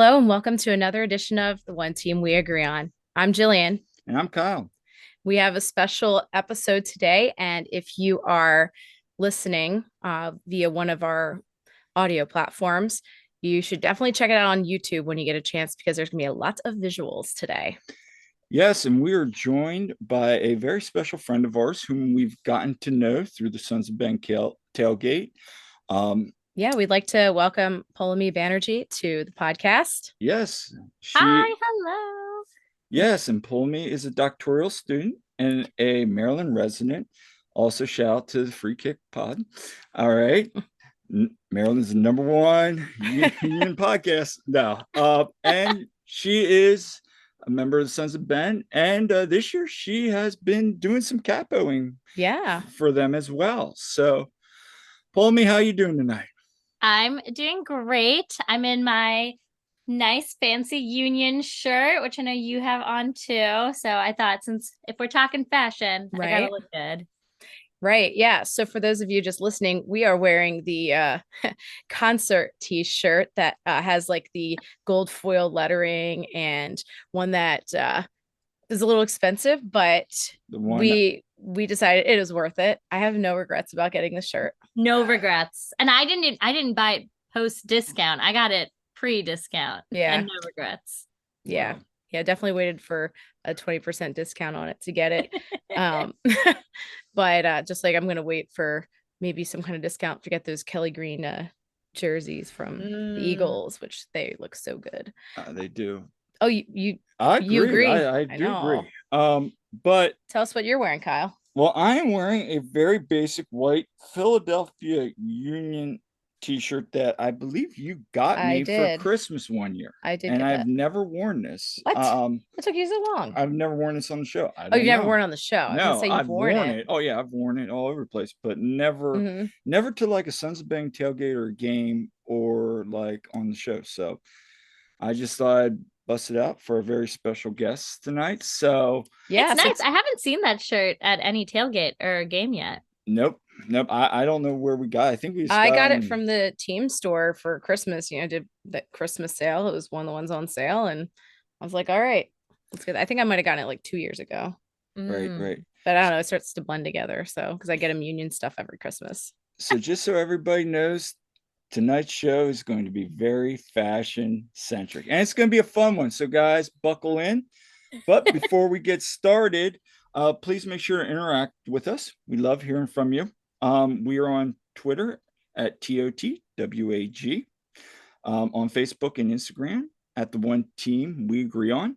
Hello and welcome to another edition of The One Team We Agree On. I'm Jillian. And I'm Kyle. We have a special episode today, and if you are listening via one of our audio platforms, you should definitely check it out on YouTube when you get a chance because there's going to be a lot of visuals today. Yes, and we are joined by a very special friend of ours whom we've gotten to know through the Sons of Ben tailgate. Yeah, we'd like to welcome Poulomi Banerjee to the podcast. Yes, Hi, hello. yes, and Poulomi is a doctoral student and a Maryland resident. Also, shout out to the Free Kick Pod. All right. Maryland's the number one union podcast now. And she is a member of the Sons of Ben. And this year she has been doing some capoing for them as well. So, Poulomi, how you doing tonight? I'm doing great. I'm in my nice fancy union shirt, which I know you have on too. So I thought since if we're talking fashion, I gotta look good. Right. Yeah. So for those of you just listening, we are wearing the concert t-shirt that has like the gold foil lettering and one that is a little expensive, but we decided it is worth it. I have no regrets about getting the shirt. No regrets. And I didn't buy it post discount. I got it pre-discount. Yeah. And no regrets. Yeah. Wow. Yeah, definitely waited for a 20% discount on it to get it. But just like I'm gonna wait for maybe some kind of discount to get those Kelly Green jerseys from the Eagles, which they look so good. They do. Oh, you agree. I do agree. But tell us what you're wearing, Kyle. Well, I am wearing a very basic white Philadelphia Union t-shirt that I believe you got me for Christmas one year. I did. And I've never worn this. What? It took you so long. I've never worn this on the show. You've never worn it on the show? No, I've worn it. Oh yeah, I've worn it all over the place, but never to like a Sons of Ben tailgate or a game or like on the show. So I just thought I'd bust it out for a very special guest tonight. So yeah, it's nice. I haven't seen that shirt at any tailgate or game yet. Nope. I don't know where we got. I think I got it from the team store for Christmas. Did the Christmas sale. It was one of the ones on sale, and I was like, all right, let's get. I think I might have gotten it like 2 years ago. Right. But I don't know. It starts to blend together. So because I get them union stuff every Christmas. So just so everybody knows, tonight's show is going to be very fashion centric, and it's going to be a fun one. So guys, buckle in. But before we get started, please make sure to interact with us. We love hearing from you. We are on Twitter at TOTWAG, on Facebook and Instagram at The One Team We Agree On.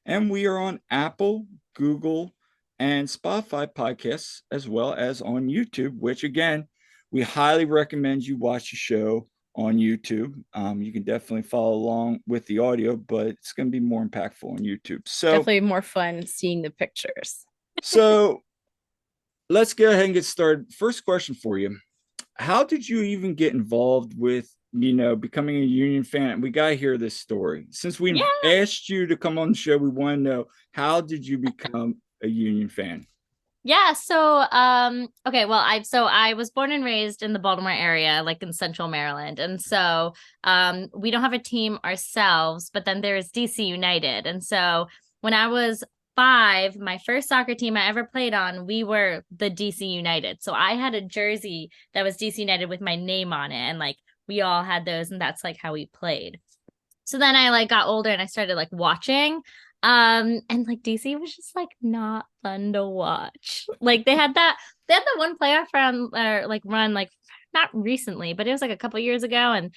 And we are on Apple, Google, and Spotify podcasts, as well as on YouTube, which again, we highly recommend you watch the show on YouTube. You can definitely follow along with the audio, but it's going to be more impactful on YouTube. So definitely more fun seeing the pictures. So let's go ahead and get started. First question for you. How did you even get involved with, becoming a Union fan? We got to hear this story. Since we asked you to come on the show, we want to know, how did you become a Union fan? Yeah, so okay, well, I was born and raised in the Baltimore area, like in Central Maryland. And so we don't have a team ourselves, but then there's DC United. And so when I was 5, my first soccer team I ever played on, we were the DC United. So I had a jersey that was DC United with my name on it, and like we all had those, and that's like how we played. So then I like got older and I started like watching. And like DC was just like not fun to watch. Like they had the one playoff run like not recently, but it was like a couple years ago, and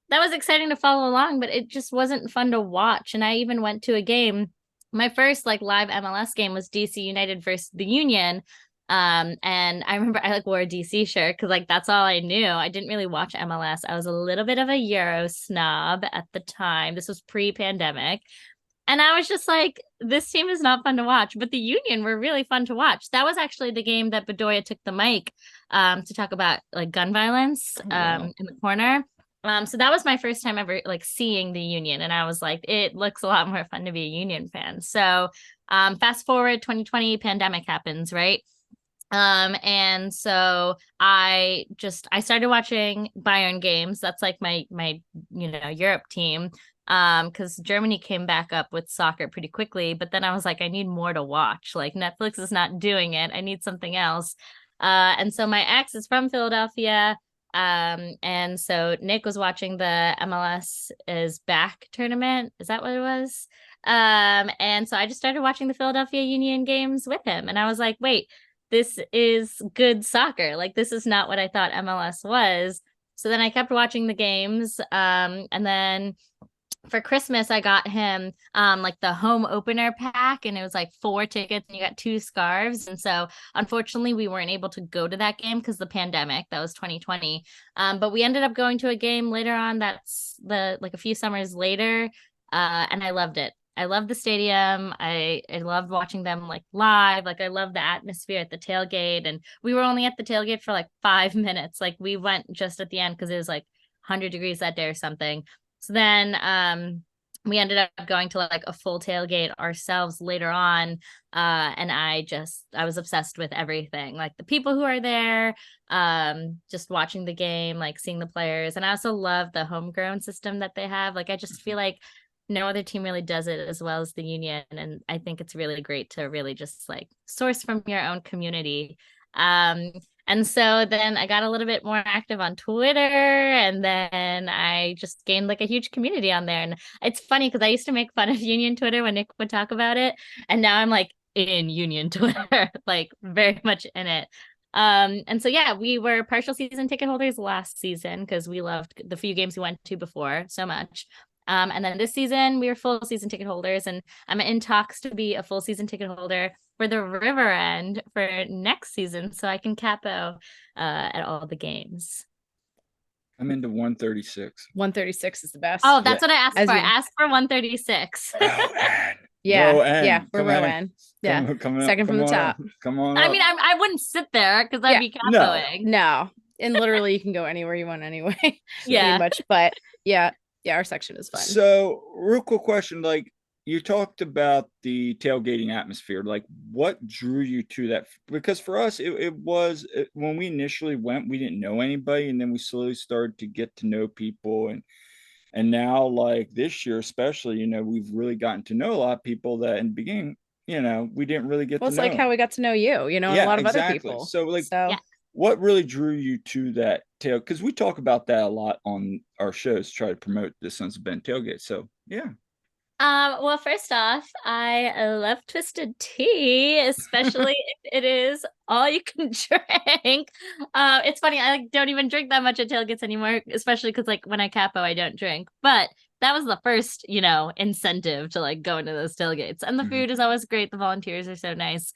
that was exciting to follow along, but it just wasn't fun to watch. And I even went to a game. My first like live MLS game was DC United versus the Union. And I remember I like wore a DC shirt because like that's all I knew. I didn't really watch MLS. I was a little bit of a Euro snob at the time. This was pre-pandemic. And I was just like, this team is not fun to watch, but the Union were really fun to watch. That was actually the game that Bedoya took the mic to talk about like gun violence in the corner. So that was my first time ever like seeing the Union. And I was like, it looks a lot more fun to be a Union fan. So fast forward 2020, pandemic happens, right? And so I started watching Bayern games. That's like my Europe team. because Germany came back up with soccer pretty quickly. But then I was like, I need more to watch. Like Netflix is not doing it. I need something else. And so my ex is from Philadelphia. And so Nick was watching the MLS is back tournament. Is that what it was? And so I just started watching the Philadelphia Union games with him. And I was like, wait, this is good soccer. Like, this is not what I thought MLS was. So then I kept watching the games. And then for Christmas, I got him like the home opener pack, and it was like 4 tickets and you got 2 scarves. And so unfortunately we weren't able to go to that game because the pandemic, that was 2020. But we ended up going to a game later on, that's the like a few summers later. And I loved it. I loved the stadium. I loved watching them like live. Like I loved the atmosphere at the tailgate. And we were only at the tailgate for like 5 minutes. Like we went just at the end because it was like 100 degrees that day or something. So then we ended up going to like a full tailgate ourselves later on. And I was obsessed with everything, like the people who are there, just watching the game, like seeing the players. And I also love the homegrown system that they have. Like I just feel like no other team really does it as well as the Union. And I think it's really great to really just like source from your own community. And so then I got a little bit more active on Twitter, and then I just gained like a huge community on there. And it's funny because I used to make fun of Union Twitter when Nick would talk about it. And now I'm like in Union Twitter, like very much in it. And so yeah, we were partial season ticket holders last season because we loved the few games we went to before so much. And then this season we were full season ticket holders, and I'm in talks to be a full season ticket holder for the River End for next season, so I can capo at all the games. I'm into 136. 136 is the best. Oh, that's what I asked As for. you- I asked for 136. Yeah, we're Come on in. Rowan. Yeah, Come on, second from the come on top. up. Come on I up. mean, I wouldn't sit there because I'd Yeah, be no. capoing. No, and literally you can go anywhere you want anyway. Yeah. Pretty much. But yeah, our section is fun. So, real quick question, like you talked about the tailgating atmosphere, like what drew you to that? Because for us, it was when we initially went, we didn't know anybody, and then we slowly started to get to know people, and now like this year especially, we've really gotten to know a lot of people that in the beginning, we didn't really get Well, to it's know. like how we got to know you, and a lot of other people. So like Yeah. what really drew you to that tail? Because we talk about that a lot on our shows, try to promote the Sons of Ben tailgate. So yeah. Well, first off, I love twisted tea, especially if it is all you can drink. It's funny, I like don't even drink that much at tailgates anymore, especially because like when I capo, I don't drink. But that was the first, incentive to like go into those tailgates. And the food is always great. The volunteers are so nice.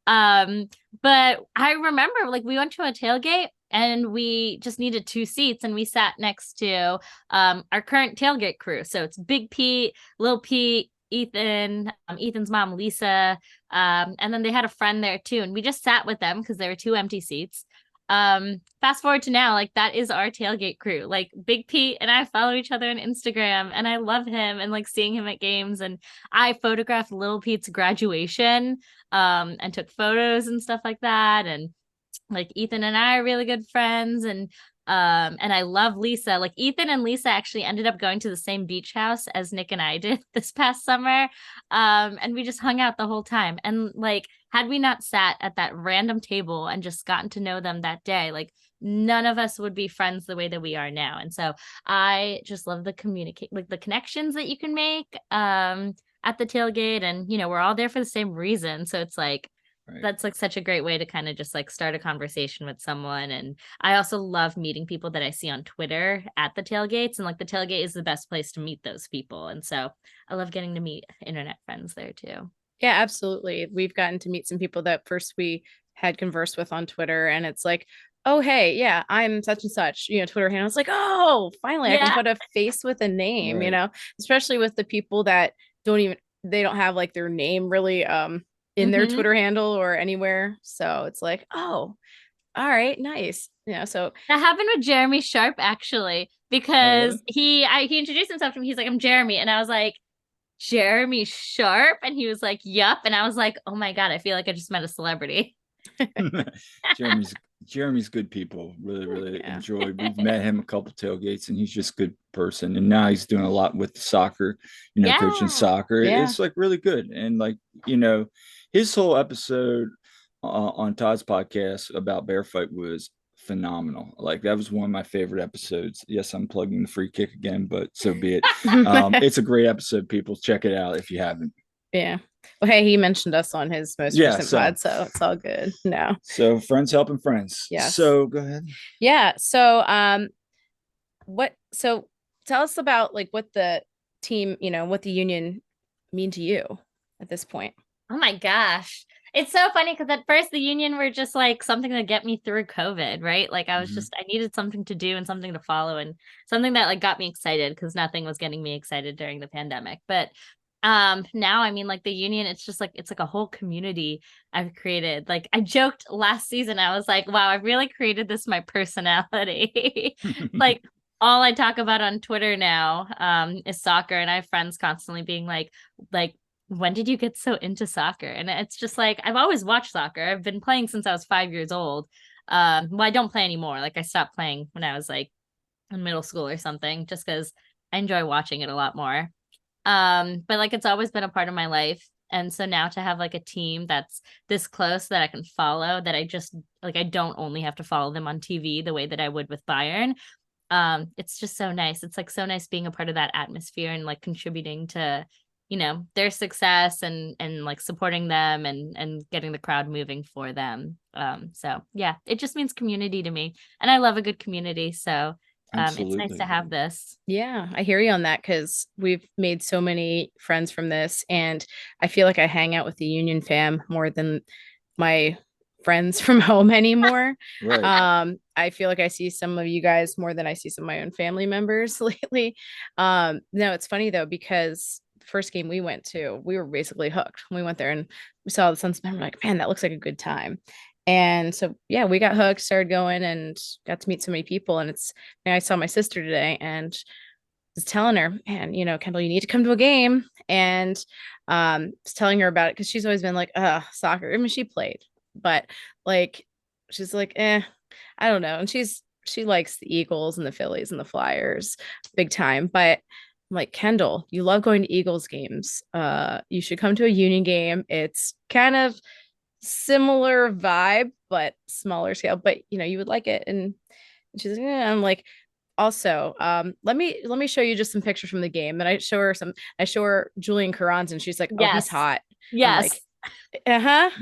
But I remember like we went to a tailgate and we just needed 2 seats, and we sat next to our current tailgate crew. So it's Big Pete, Lil Pete, Ethan, Ethan's mom, Lisa. And then they had a friend there too. And we just sat with them because there were 2 empty seats. Fast forward to now, like that is our tailgate crew. Like Big Pete and I follow each other on Instagram, and I love him and like seeing him at games. And I photographed Lil Pete's graduation and took photos and stuff like that. And like Ethan and I are really good friends, and I love Lisa. Like Ethan and Lisa actually ended up going to the same beach house as Nick and I did this past summer. And we just hung out the whole time. And like had we not sat at that random table and just gotten to know them that day, like none of us would be friends the way that we are now. And so I just love the the connections that you can make at the tailgate. And we're all there for the same reason. So it's like Right. That's like such a great way to kind of just like start a conversation with someone. And I also love meeting people that I see on Twitter at the tailgates, and like the tailgate is the best place to meet those people. And so I love getting to meet internet friends there too. Yeah, absolutely. We've gotten to meet some people that first we had conversed with on Twitter, and it's like, oh, hey, yeah, I'm such and such, Twitter handle. It's like, oh, finally I can put a face with a name, Right. Especially with the people that they don't have like their name really in their Twitter handle or anywhere. So it's like, oh, all right, nice. So that happened with Jeremy Sharp actually, because he introduced himself to me. He's like, I'm Jeremy. And I was like, Jeremy Sharp? And he was like, yup. And I was like, oh my God, I feel like I just met a celebrity. Jeremy's good people. Really Yeah. enjoyed. We've met him a couple tailgates, and he's just a good person. And now he's doing a lot with soccer, coaching Yeah. soccer. Yeah. It's like really good. And like, his whole episode on Todd's podcast about bear fight was phenomenal. Like that was one of my favorite episodes. Yes, I'm plugging the free kick again, but so be it. It's a great episode. People check it out if you haven't. Yeah. Well, hey, he mentioned us on his most Yeah, recent pod, so it's all good. No. So friends helping friends. Yes. So go ahead. Yeah. So so tell us about like what the team, what the union mean to you at this point. Oh my gosh. It's so funny because at first the union were just like something to get me through COVID, right? Like I was just, I needed something to do and something to follow and something that like got me excited because nothing was getting me excited during the pandemic. But now I mean like the union, it's just like it's like a whole community I've created. Like I joked last season, I was like, wow, I've really created this my personality. Like all I talk about on Twitter now is soccer, and I have friends constantly being like when did you get so into soccer? And it's just like I've always watched soccer. I've been playing since I was 5 years old. Well, I don't play anymore. Like I stopped playing when I was like in middle school or something, just because I enjoy watching it a lot more. But like it's always been a part of my life. And so now to have like a team that's this close that I can follow, that I just like I don't only have to follow them on TV the way that I would with Bayern. It's just so nice. It's like so nice being a part of that atmosphere and like contributing to their success and like supporting them and getting the crowd moving for them. So yeah, it just means community to me, and I love a good community. So it's nice to have this. Yeah, I hear you on that because we've made so many friends from this, and I feel like I hang out with the Union fam more than my friends from home anymore. Right. I feel like I see some of you guys more than I see some of my own family members lately. No, it's funny though, because the first game we went to, we were basically hooked. We went there and we saw the Suns, and we're like, man, that looks like a good time. And so, yeah, we got hooked, started going, and got to meet so many people. And I saw my sister today and was telling her, man, Kendall, you need to come to a game. And was telling her about it because she's always been like, soccer. I mean, she played, but like, she's like, I don't know. And she likes the Eagles and the Phillies and the Flyers big time. But I'm like, Kendall, you love going to Eagles games. You should come to a Union game. It's kind of similar vibe, but smaller scale. But you would like it. And she's like, I'm like, also, let me show you just some pictures from the game. And I show her Julian Carranza, and she's like, oh, he's hot. Yes. I'm like,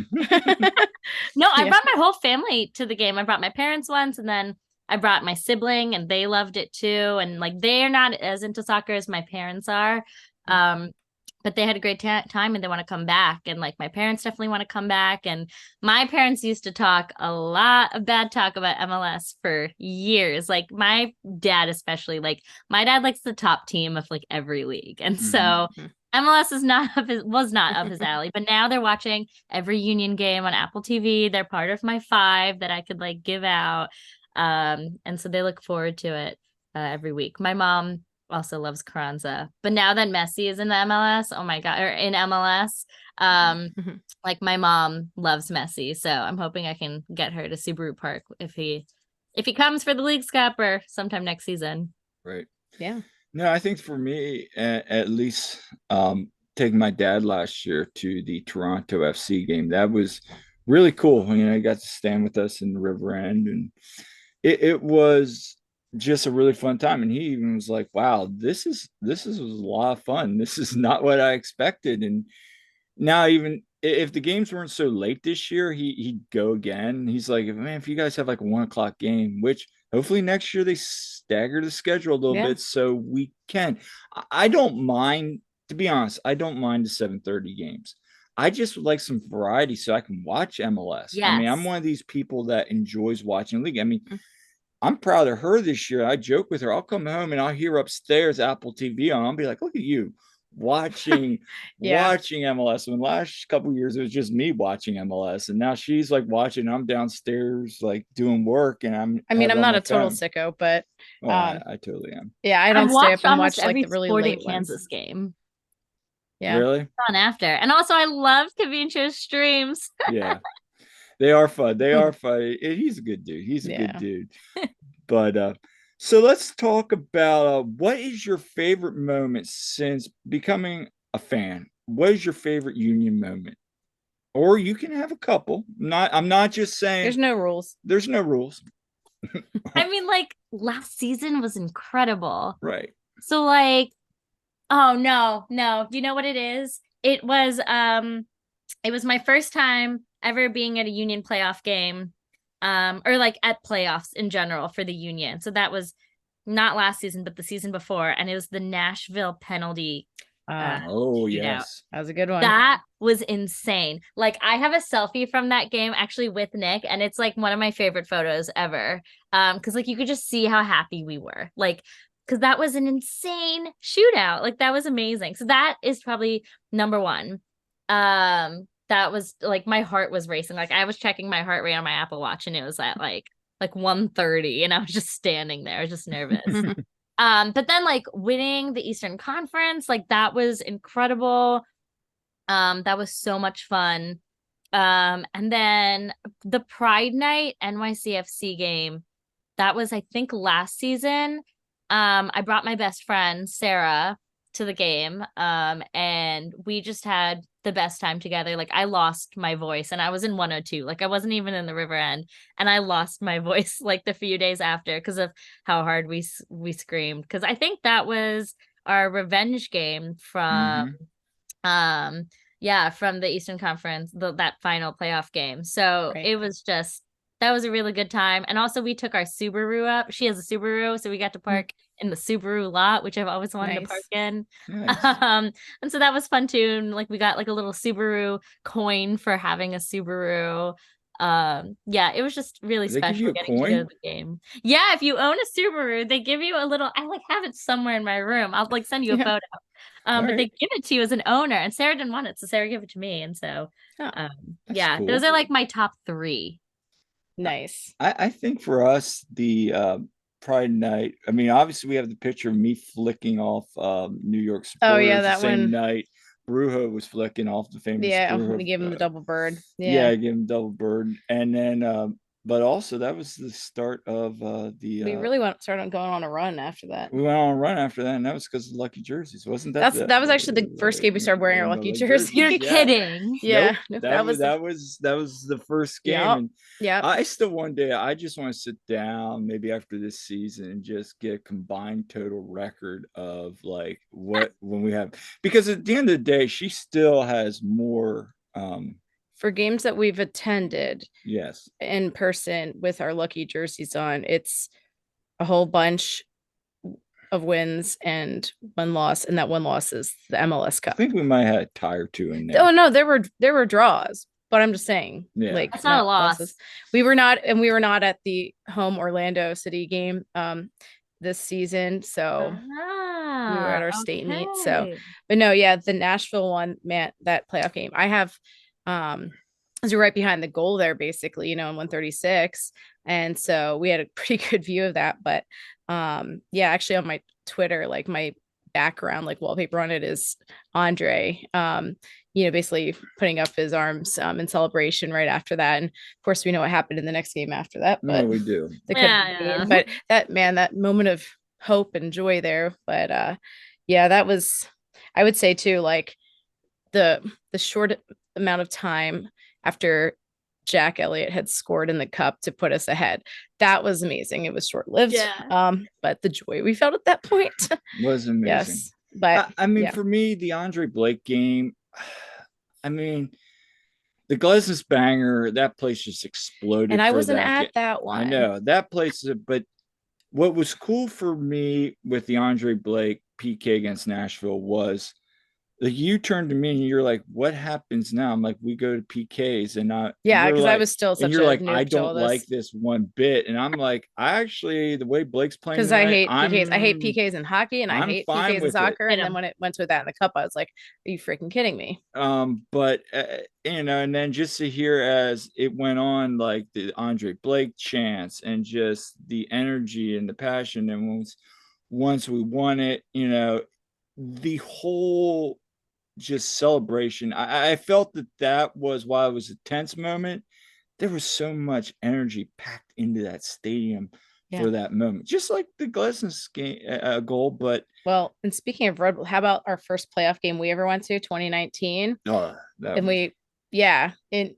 No, I brought my whole family to the game. I brought my parents once, and then I brought my sibling, and they loved it too. And like they are not as into soccer as my parents are. But they had a great time and they want to come back. And like my parents definitely want to come back. And my parents used to talk a lot of bad talk about MLS for years. Like my dad, especially, like my dad likes the top team of like every league. And so MLS was not up his alley, but now they're watching every Union game on Apple TV. They're part of my 5 that I could like give out. And so they look forward to it every week. My mom also loves Carranza, but now that Messi is in the MLS, oh my god, or in MLS, like my mom loves Messi, so I'm hoping I can get her to Subaru Park if he comes for the Leagues Cup or sometime next season. Right. Yeah. No, I think for me, at least, taking my dad last year to the Toronto FC game, that was really cool. I got to stand with us in the River End, and it was just a really fun time. And he even was like, wow, this is a lot of fun. This is not what I expected. And now, even if the games weren't so late this year, he'd go again. He's like, man, if you guys have like a 1 o'clock game, which hopefully next year they stagger the schedule a little bit so we can. I don't mind, to be honest, I don't mind the 7:30 games. I just would like some variety so I can watch MLS. Yes. I mean, I'm one of these people that enjoys watching league. I mean, I'm proud of her this year. I joke with her. I'll come home and I'll hear upstairs Apple TV on. I'll be like, look at you watching watching MLS. And the last couple of years, it was just me watching MLS. And now she's like watching. I'm downstairs like doing work. And I'm not a total sicko, but I totally am. Yeah, I don't stay up and watch like the really late Kansas game. Yeah. Really? On after. And also I love Kavincho's streams. Yeah. They are fun. They are fun. He's a good dude. He's a good Yeah. dude. But so let's talk about what is your favorite moment since becoming a fan? What is your favorite Union moment? Or you can have a couple. I'm not just saying There's no rules. there's no rules. I mean, like last season was incredible. Right. So like, oh no. Do you know what it is? It was my first time ever being at a Union playoff game. Or like at playoffs in general for the Union. So that was not last season, but the season before. And it was the Nashville penalty Oh, shootout. yes. That was a good one. That was insane. Like I have a selfie from that game actually with Nick, and it's like one of my favorite photos ever. Because like you could just see how happy we were. Like, because that was an insane shootout. Like that was amazing. So that is probably number one. That was like my heart was racing. Like I was checking my heart rate on my Apple Watch, and it was at like 130, and I was just standing there, just nervous. But then like winning the Eastern Conference, like that was incredible. That was so much fun. And then the Pride Night NYCFC game, that was I think last season. I brought my best friend Sarah to the game. And we just had the best time together. Like I lost my voice and I was in 102. Like I wasn't even in the river end, and I lost my voice like the few days after because of how hard we screamed. Because I think that was our revenge game from from the Eastern Conference, that final playoff game. So Right. it was just that was a really good time. And also we took our Subaru up. She has a Subaru, so we got to park in the Subaru lot, which I've always wanted to park in. Nice. And so that was fun too. And like we got like a little Subaru coin for having a Subaru. Yeah, it was just really They give special you a getting to go to coin? the game. Yeah, if you own a Subaru, they give you a little. I like have it somewhere in my room. I'll like send you a Yeah. photo. All But they right. give it to you as an owner, and Sarah didn't want it, so Sarah gave it to me. And so, Oh, That's yeah, cool. those are like my top three. nice. I think for us, the Pride Night, I mean, obviously we have the picture of me flicking off New York Oh supporters yeah, the that same one. night. Brujo was flicking off the famous Yeah, Brujo. we gave him the double bird. Yeah, Yeah. I gave him double bird. And then but also that was the start of We really started going on a run after that. we went on a run after that, and that was because of lucky jerseys. Wasn't that That was actually the first game we started wearing our lucky jerseys. You're Yeah. kidding. Yeah, Nope. no, That was the first game. Yep. And Yep. I still one day I just want to sit down maybe after this season and just get a combined total record of like what when we have, because at the end of the day she still has more For games that we've attended yes in person with our lucky jerseys on, it's a whole bunch of wins and one loss, and that one loss is the MLS I Cup. think we might have a tie or two in there. Oh no, there were draws, but I'm just saying, Yeah. like That's not a loss. losses. We were not at the home Orlando City game this season, so we were at our state meet. So, but no, yeah, the Nashville one, man, that playoff game. I have as you're right behind the goal there, basically, you know, in 136. And so we had a pretty good view of that. But yeah, actually on my Twitter, like my background, like wallpaper on it is Andre, you know, basically putting up his arms in celebration right after that. And of course, we know what happened in the next game after that. But No, we do. But that moment of hope and joy there. But yeah, that was, I would say too, like the short amount of time after Jack Elliott had scored in the cup to put us ahead. That was amazing. It was short-lived. Yeah. But the joy we felt at that point was amazing. Yes. But I mean, yeah. for me, the Andre Blake game, I mean, the Glesnes banger, that place just exploded. And I wasn't at that one. I know that place, but what was cool for me with the Andre Blake PK against Nashville was like you turned to me and you're like, "What happens now?" I'm like, "We go to PKs," and because I was still such and you're a like, noob "I to all don't this. like this one bit," and I'm like, "I actually the way Blake's playing because I hate PKs. I hate PKs in hockey, and I I'm hate fine PKs in with soccer. it. And then when it went to that in the cup, I was like, "Are you freaking kidding me?" But you know, and then just to hear as it went on, like the Andre Blake chants and just the energy and the passion, and once we won it, you know, the whole just celebration. I felt that was while it was a tense moment, there was so much energy packed into that stadium Yeah. for that moment, just like the Glesnes game goal. But Well, and speaking of Red Bull, how about our first playoff game we ever went to, 2019? that And was we, yeah, in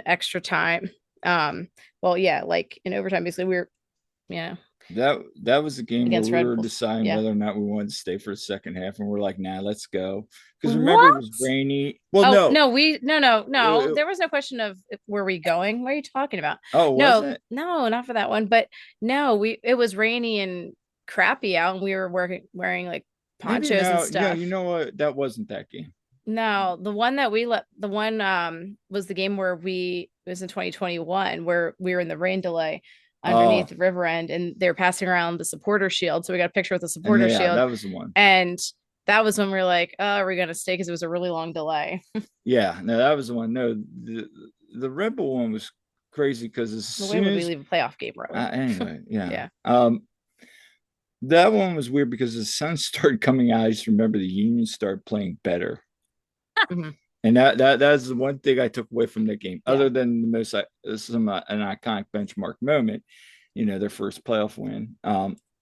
extra time. Well, yeah, like in overtime, basically we were, yeah, that was a game where against we Red were Bulls. deciding Yeah. whether or not we wanted to stay for the second half, and we're like, nah, let's go. Because remember, it What? was rainy. Well, Oh no. no, no. Uh, There was no question of were we going. What are you talking about? oh, was No, it? no, not for that one. But no, it was rainy and crappy out, and we were wearing like Maybe ponchos and now. Yeah, you stuff. know what? That wasn't that game. No, the one that we let the one was the game where it was in 2021 where we were in the rain delay underneath Oh, the river end and they were passing around the supporter shield. So we got a picture with the and supporter yeah, shield. that was the one. And that was when we were like, oh, are we gonna stay? Because it was a really long delay. Yeah, no, that was the one. No, the Red Bull one was crazy because as The way soon would we as leave a playoff game, really? anyway, yeah. Yeah. That one was weird because the sun started coming out. I just remember the Union started playing better. Mhm. And that's the one thing I took away from the game, Yeah. other than the most an iconic benchmark moment, their first playoff win.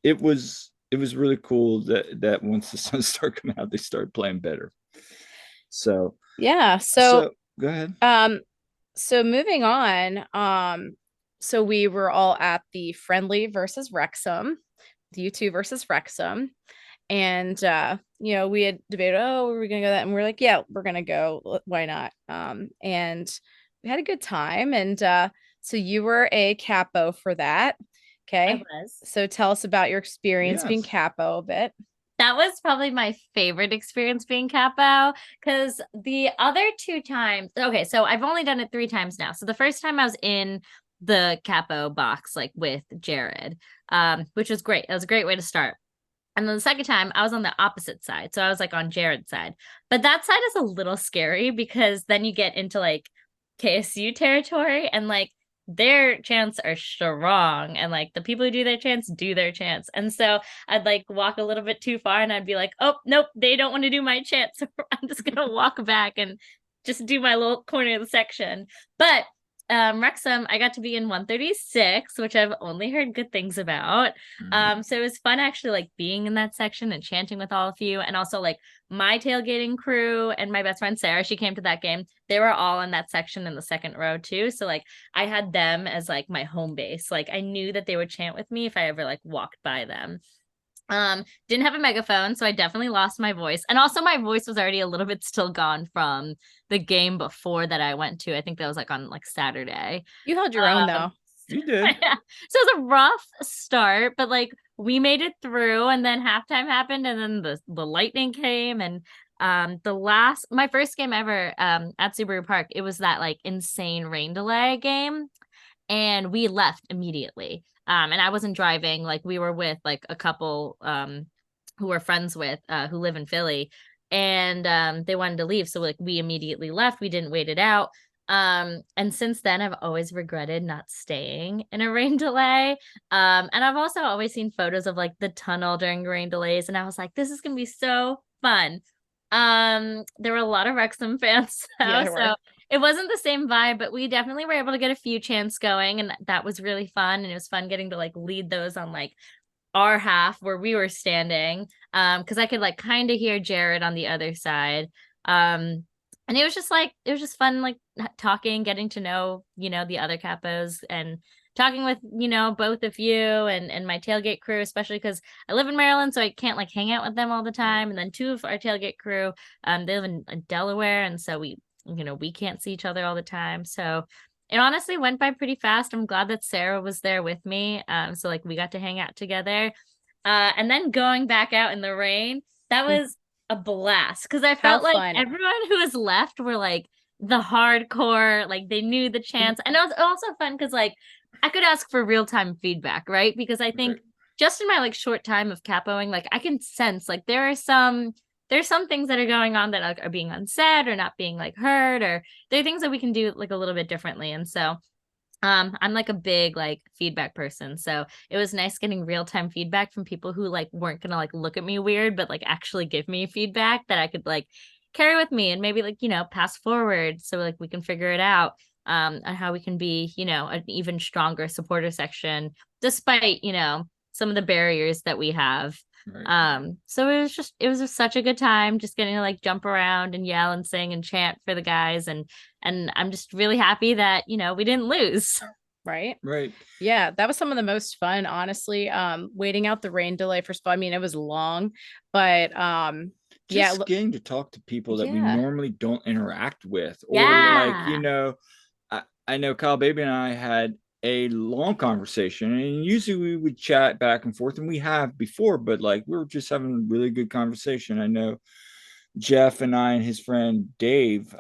It was really cool that once the sun started coming out, they started playing better. So Yeah. so go ahead. So moving on, so we were all at the friendly versus Wrexham, the U2 versus Wrexham. And we had debated, oh, are we gonna go that? And we're like, yeah, we're gonna go. Why not? And we had a good time. And so you were a capo for that. I Okay. was. So tell us about your experience being Yes. capo a bit. That was probably my favorite experience being capo because the other two times, okay, so I've only done it 3 times now. So the first time I was in the capo box, like with Jared, which was great. That was a great way to start. And then the second time I was on the opposite side. So I was like on Jared's side. But that side is a little scary because then you get into like KSU territory and like their chants are strong and like the people who do their chants do their chants. And so I'd like walk a little bit too far and I'd be like, oh, nope, they don't want to do my chant. So I'm just going to walk back and just do my little corner of the section. But Wrexham, I got to be in 136, which I've only heard good things about. So it was fun actually like being in that section and chanting with all of you. And also like my tailgating crew and my best friend Sarah, she came to that game. They were all in that section in the second row too. So like I had them as like my home base. Like I knew that they would chant with me if I ever like walked by them. Didn't have a megaphone, so I definitely lost my voice. And also my voice was already a little bit still gone from the game before that I went to. I think that was like on like Saturday. You held your own though. You did. Yeah. So it was a rough start, but like we made it through and then halftime happened and then the lightning came and my first game ever at Subaru Park, it was that like insane rain delay game and we left immediately. And I wasn't driving, like we were with like a couple who we're friends with who live in Philly and they wanted to leave. So like we immediately left. We didn't wait it out. And since then I've always regretted not staying in a rain delay. And I've also always seen photos of like the tunnel during rain delays, and I was like, this is gonna be so fun. There were a lot of Wrexham fans though, Yeah, there so were. it wasn't the same vibe, but we definitely were able to get a few chants going, and that was really fun. And it was fun getting to like lead those on like our half where we were standing. Because I could like kind of hear Jared on the other side. And it was just fun, like talking, getting to know, the other capos and talking with, both of you and my tailgate crew, especially because I live in Maryland, so I can't like hang out with them all the time. And then 2 of our tailgate crew, they live in Delaware. And so we can't see each other all the time. So it honestly went by pretty fast. I'm glad that Sarah was there with me. So like we got to hang out together. And then going back out in the rain, that was a blast because I felt like fun. everyone who was left were like the hardcore, like they knew the chants. And it was also fun because like I could ask for real-time feedback, right? Because I think just in my like short time of capoing, like I can sense like there's some things that are going on that are being unsaid or not being like heard, or there are things that we can do like a little bit differently. And so I'm like a big like feedback person. So it was nice getting real-time feedback from people who like weren't gonna like look at me weird, but like actually give me feedback that I could like carry with me and maybe like, pass forward so like we can figure it out. and how we can be, an even stronger supporter section, despite, some of the barriers that we have. Right. So it was just such a good time, just getting to like jump around and yell and sing and chant for the guys, and I'm just really happy that, we didn't lose. Right. Right. Yeah, that was some of the most fun, honestly. Waiting out the rain delay for spot. I mean, it was long, but yeah, Just getting to talk to people that we yeah, normally don't interact with, or like, Yeah. I know Kyle Baby and I had a long conversation, and usually we would chat back and forth, and we have before, but like we were just having a really good conversation. I know Jeff and I and his friend Dave,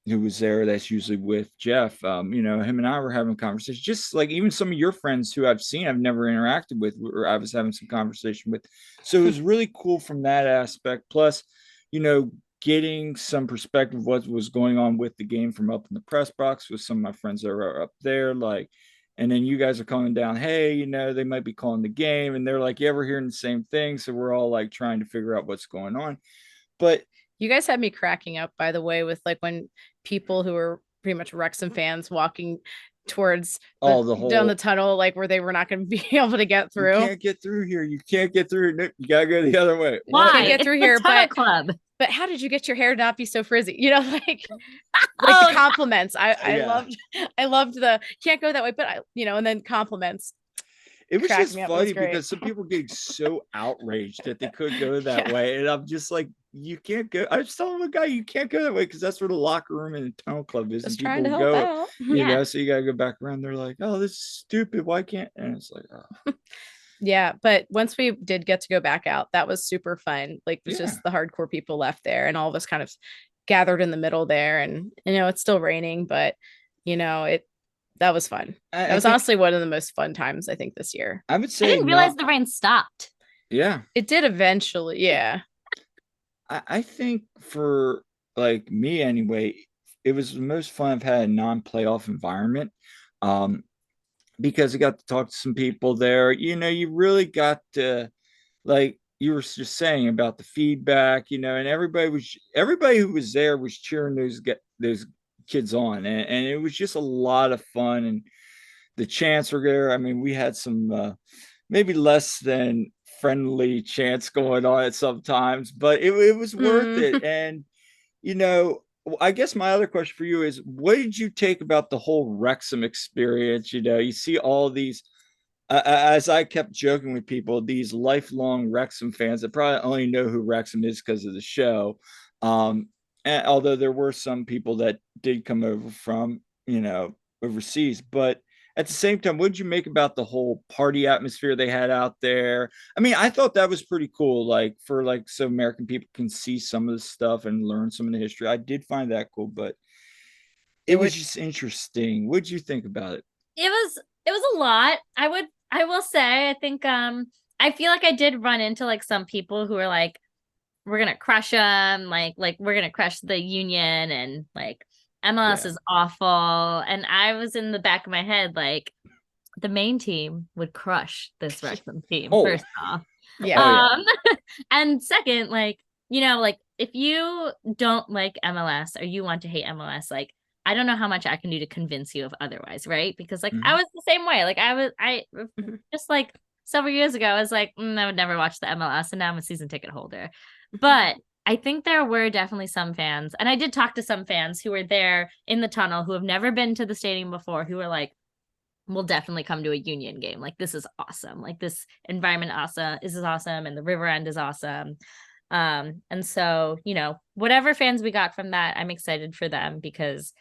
who was there, that's usually with Jeff, him and I were having a conversation, just like even some of your friends who I've seen, I've never interacted with, or I was having some conversation with. So it was really cool from that aspect. Plus, you know, getting some perspective of what was going on with the game from up in the press box with some of my friends that are up there, like, and then you guys are calling down, hey, they might be calling the game, and they're like, yeah, we're hearing the same thing. So we're all like trying to figure out what's going on. But you guys had me cracking up, by the way, with like when people who were pretty much Wrexham fans walking towards oh, the down the whole tunnel, like where they were not going to be able to get you through. can't get through here. You can't get through. No, you gotta go the other way. You What? can't Why? get It's through the here, Tunnel Club. but how did you get your hair not be so frizzy? Like the Oh, compliments. I Yeah. loved I loved the can't go that way, but and then compliments It was cracked just me up. It was funny great. because some people getting so outraged that they could go that Yeah. way. And I'm just like, you can't go. I was telling the guy, you can't go that way because that's where the locker room and the tunnel club is. And Just trying people to will help go, out. yeah. so you got to go back around. They're like, oh, this is stupid. Why can't? And it's like, oh, Yeah, but once we did get to go back out, that was super fun. Like it was yeah. just the hardcore people left there and all of us kind of gathered in the middle there, and it's still raining, but it that was fun. That I was think honestly one of the most fun times I think this year. I would I say didn't realize not. the rain stopped. Yeah. It did eventually, yeah. I think for like me anyway, it was the most fun I've had in a non-playoff environment. Um, because I got to talk to some people there. You really got to, like you were just saying about the feedback, and everybody who was there was cheering those kids on, and it was just a lot of fun. And the chants were there. I mean, we had some maybe less than friendly chants going on at sometimes, but it was worth Mm. it. And you know, I guess my other question for you is, what did you take about the whole Wrexham experience? You see all these, as I kept joking with people, these lifelong Wrexham fans that probably only know who Wrexham is because of the show. Um, and although there were some people that did come over from, overseas, but at the same time, what did you make about the whole party atmosphere they had out there? I mean, I thought that was pretty cool, like for like so American people can see some of the stuff and learn some of the history. I did find that cool, but it It was would just interesting. What did you think about it? It was a lot. I will say, I think I feel like I did run into like some people who were like, we're gonna crush them, like we're gonna crush the union, and like MLS Yeah. is awful. And I was in the back of my head like, the main team would crush this Wrexham team, Oh, first off. yeah. oh yeah. Um, and second, like if you don't like MLS or you want to hate MLS, like I don't know how much I can do to convince you of otherwise, right? Because like I Mhm. was the same way. Like I Mhm. just like several years ago, I was like, I would never watch the MLS, and now I'm a season ticket holder. But I think there were definitely some fans, and I did talk to some fans who were there in the tunnel who have never been to the stadium before, who were like, we'll definitely come to a Union game. Like this is awesome. Like this environment awesome. This is awesome, and the river end is awesome. And so, whatever fans we got from that, I'm excited for them, because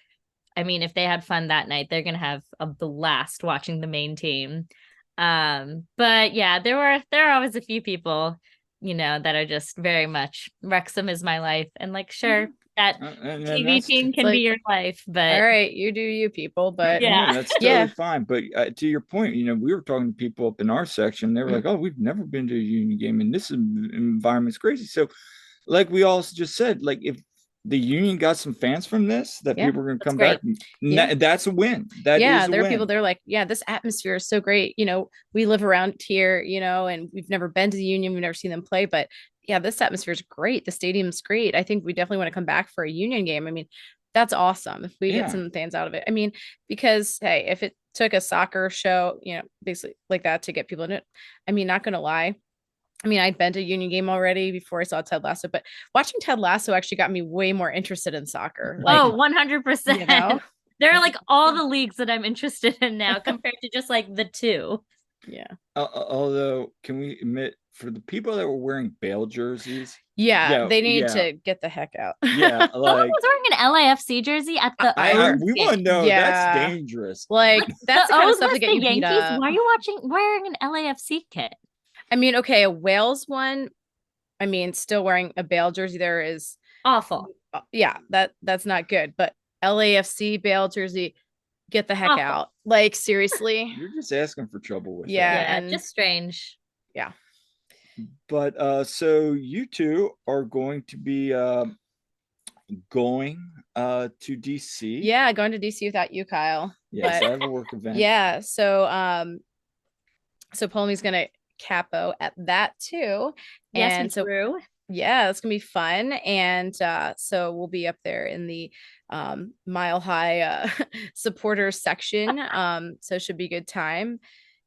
I mean, if they had fun that night, they're gonna have a blast watching the main team. But yeah, there are always a few people, that are just very much Wrexham is my life. And like, sure, that And TV that's team can be like, your life, all but right, you do you, people, but yeah. no, that's totally yeah. fine. But to your point, we were talking to people up in our section. They were like, "Oh, we've never been to a union game, and this environment's crazy." So, like we all just said, like if the union got some fans from this, that Yeah, people are going to That's come back. great. Yeah. That's a win. That Yeah, is a there are people, win. they're like, yeah, this atmosphere is so great. We live around here, and we've never been to the Union, we've never seen them play, but yeah, this atmosphere is great. The stadium's great. I think we definitely want to come back for a Union game. I mean, That's awesome if we get Yeah. some fans out of it. I mean, because hey, if it took a soccer show, basically like that to get people in it, I mean, not gonna lie. I mean, I'd been to a Union game already before I saw Ted Lasso, but watching Ted Lasso actually got me way more interested in soccer. Like, Oh, 100%. There are like all the leagues that I'm interested in now compared to just like the two. Yeah. Although, can we admit, for the people that were wearing Bale jerseys, Yeah, they need to get the heck out. Yeah, someone was wearing an LAFC jersey at the we want to know. That's dangerous. Like that's the kind of stuff to get you beat Yankees. up. Why are you wearing an LAFC kit? I mean, okay, a Wales one. I mean, still wearing a Bale jersey there is awful. Yeah, that's not good. But LAFC Bale jersey, get the heck out. Like seriously. You're just asking for trouble with that. Yeah, and just strange. Yeah. But so you two are going to be going to DC. Yeah, going to DC without you, Kyle. Yes, I have a work event. Yeah, so Poulomi's gonna capo at that too. Yes, and so true. Yeah, it's gonna be fun. And so we'll be up there in the Mile High supporters section. So it should be a good time.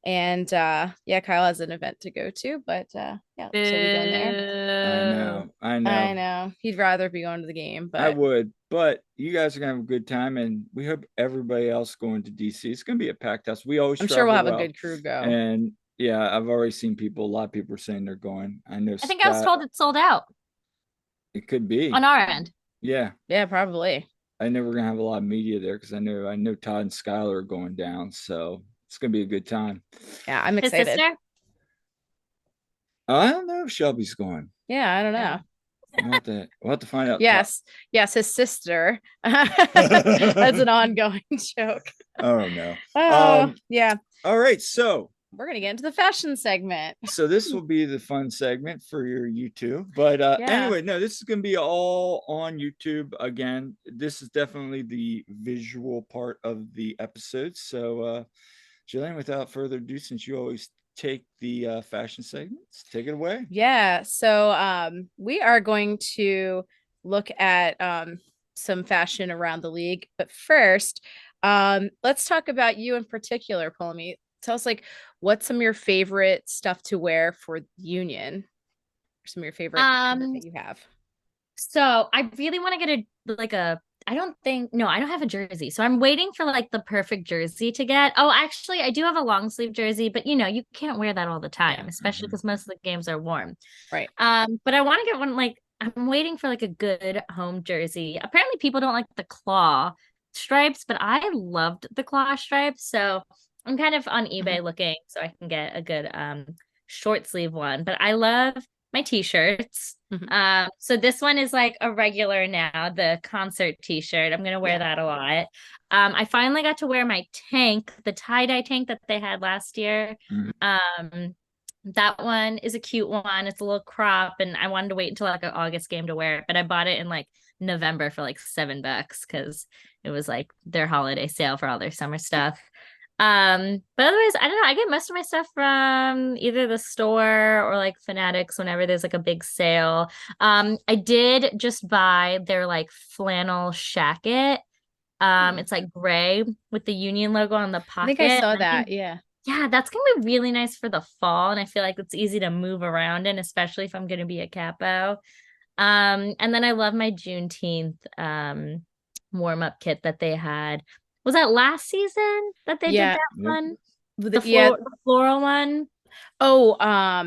And yeah, Kyle has an event to go to, but yeah, so we're going there. I know. He'd rather be going to the game, but I would. But you guys are gonna have a good time, and we hope everybody else going to DC. It's gonna be a packed house. I'm sure we'll have a good crew go. And yeah, I've already seen a lot of people are saying they're going. I know. I think I was told it's sold out. It could be on our end. Yeah, probably. I know we're gonna have a lot of media there because I know Todd and Skylar are going down, so it's gonna be a good time. Yeah, I'm excited. His sister? I don't know if Shelby's going. Yeah, I don't know. We'll have to find out. Yes, his sister. That's an ongoing joke. Oh no. Yeah. All right, so we're gonna get into the fashion segment. So this will be the fun segment for your YouTube. But anyway, no, this is gonna be all on YouTube. Again, this is definitely the visual part of the episode. So Jillian, without further ado, since you always take the fashion segments, take it away. Yeah, so we are going to look at some fashion around the league, but first let's talk about you in particular, Poulomi. Tell us, like, what's some of your favorite stuff to wear for Union, or some of your favorite that you have. So I really want to get I don't have a jersey. So I'm waiting for like the perfect jersey to get. Oh, actually, I do have a long sleeve jersey, but you can't wear that all the time, especially because most of the games are warm. Right. But I want to get one, like, I'm waiting for like a good home jersey. Apparently people don't like the claw stripes, but I loved the claw stripes. So I'm kind of on eBay looking so I can get a good short sleeve one. But I love my t-shirts. So this one is like a regular now, the concert t-shirt. I'm gonna wear that a lot. I finally got to wear my tank, the tie-dye tank that they had last year. That one is a cute one. It's a little crop, and I wanted to wait until like an August game to wear it, but I bought it in like November for like $7 because it was like their holiday sale for all their summer stuff. But otherwise, I don't know, I get most of my stuff from either the store or like Fanatics whenever there's like a big sale. I did just buy their like flannel shacket. It's like gray with the Union logo on the pocket. I think I saw that. Yeah, that's gonna be really nice for the fall, and I feel like it's easy to move around in, especially if I'm gonna be a capo. And then I love my Juneteenth warm-up kit that they had. Was that last season that they did that one? The floral one? Oh,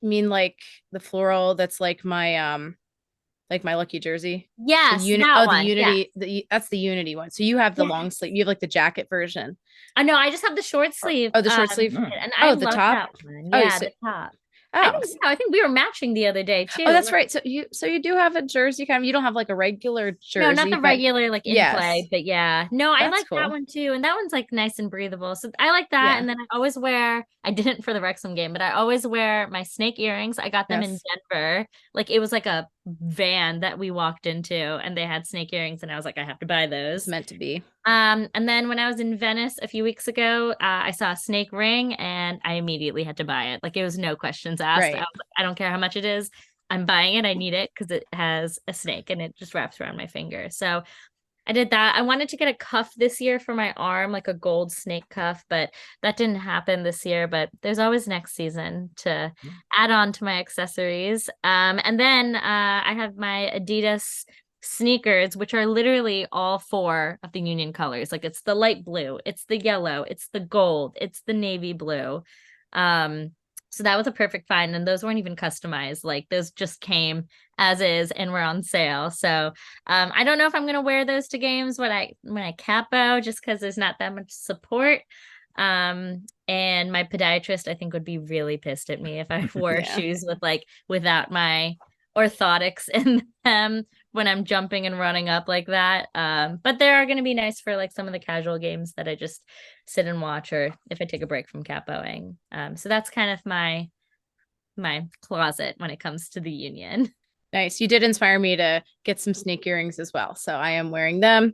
you mean like the floral that's like my lucky jersey? Yes, the Unity. That's the Unity one. So you have the long sleeve. You have like the jacket version. I know. I just have the short sleeve. Oh, the short sleeve. And I love top. That one. Yeah, the top. I think we were matching the other day too. Oh, that's right. So you do have a jersey kind of. You don't have like a regular jersey. No, not the regular like in play, but yeah. No, I like that one too, and that one's like nice and breathable. So I like that. Yeah. And then I didn't for the Wrexham game, but I always wear my snake earrings. I got them in Denver. Like it was like a van that we walked into, and they had snake earrings, and I was like, I have to buy those. It's meant to be. And then when I was in Venice a few weeks ago, I saw a snake ring, and I immediately had to buy it. Like it was no questions asked. Right. I was like, I don't care how much it is. I'm buying it. I need it because it has a snake and it just wraps around my finger. So I did that. I wanted to get a cuff this year for my arm, like a gold snake cuff, but that didn't happen this year. But there's always next season to add on to my accessories. And then I have my Adidas sneakers, which are literally all four of the Union colors. Like it's the light blue, it's the yellow, it's the gold, it's the navy blue. So that was a perfect find, and those weren't even customized. Like those just came as is and were on sale. So I don't know if I'm gonna wear those to games when I capo, just because there's not that much support. And my podiatrist I think would be really pissed at me if I wore shoes with like without my orthotics in them when I'm jumping and running up like that. But they are going to be nice for like some of the casual games that I just sit and watch, or if I take a break from capoing. So that's kind of my closet when it comes to the Union. Nice. You did inspire me to get some snake earrings as well, so I am wearing them.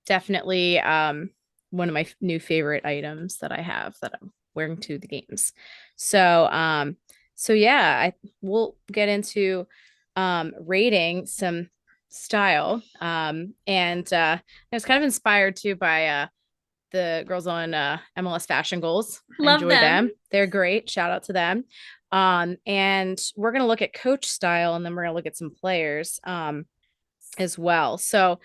Definitely one of my new favorite items that I have that I'm wearing to the games. So yeah, we'll get into rating some style. And I was kind of inspired too by the girls on MLS Fashion Goals. Love Enjoy them. They're great. Shout out to them. And we're gonna look at coach style, and then we're gonna look at some players as well. So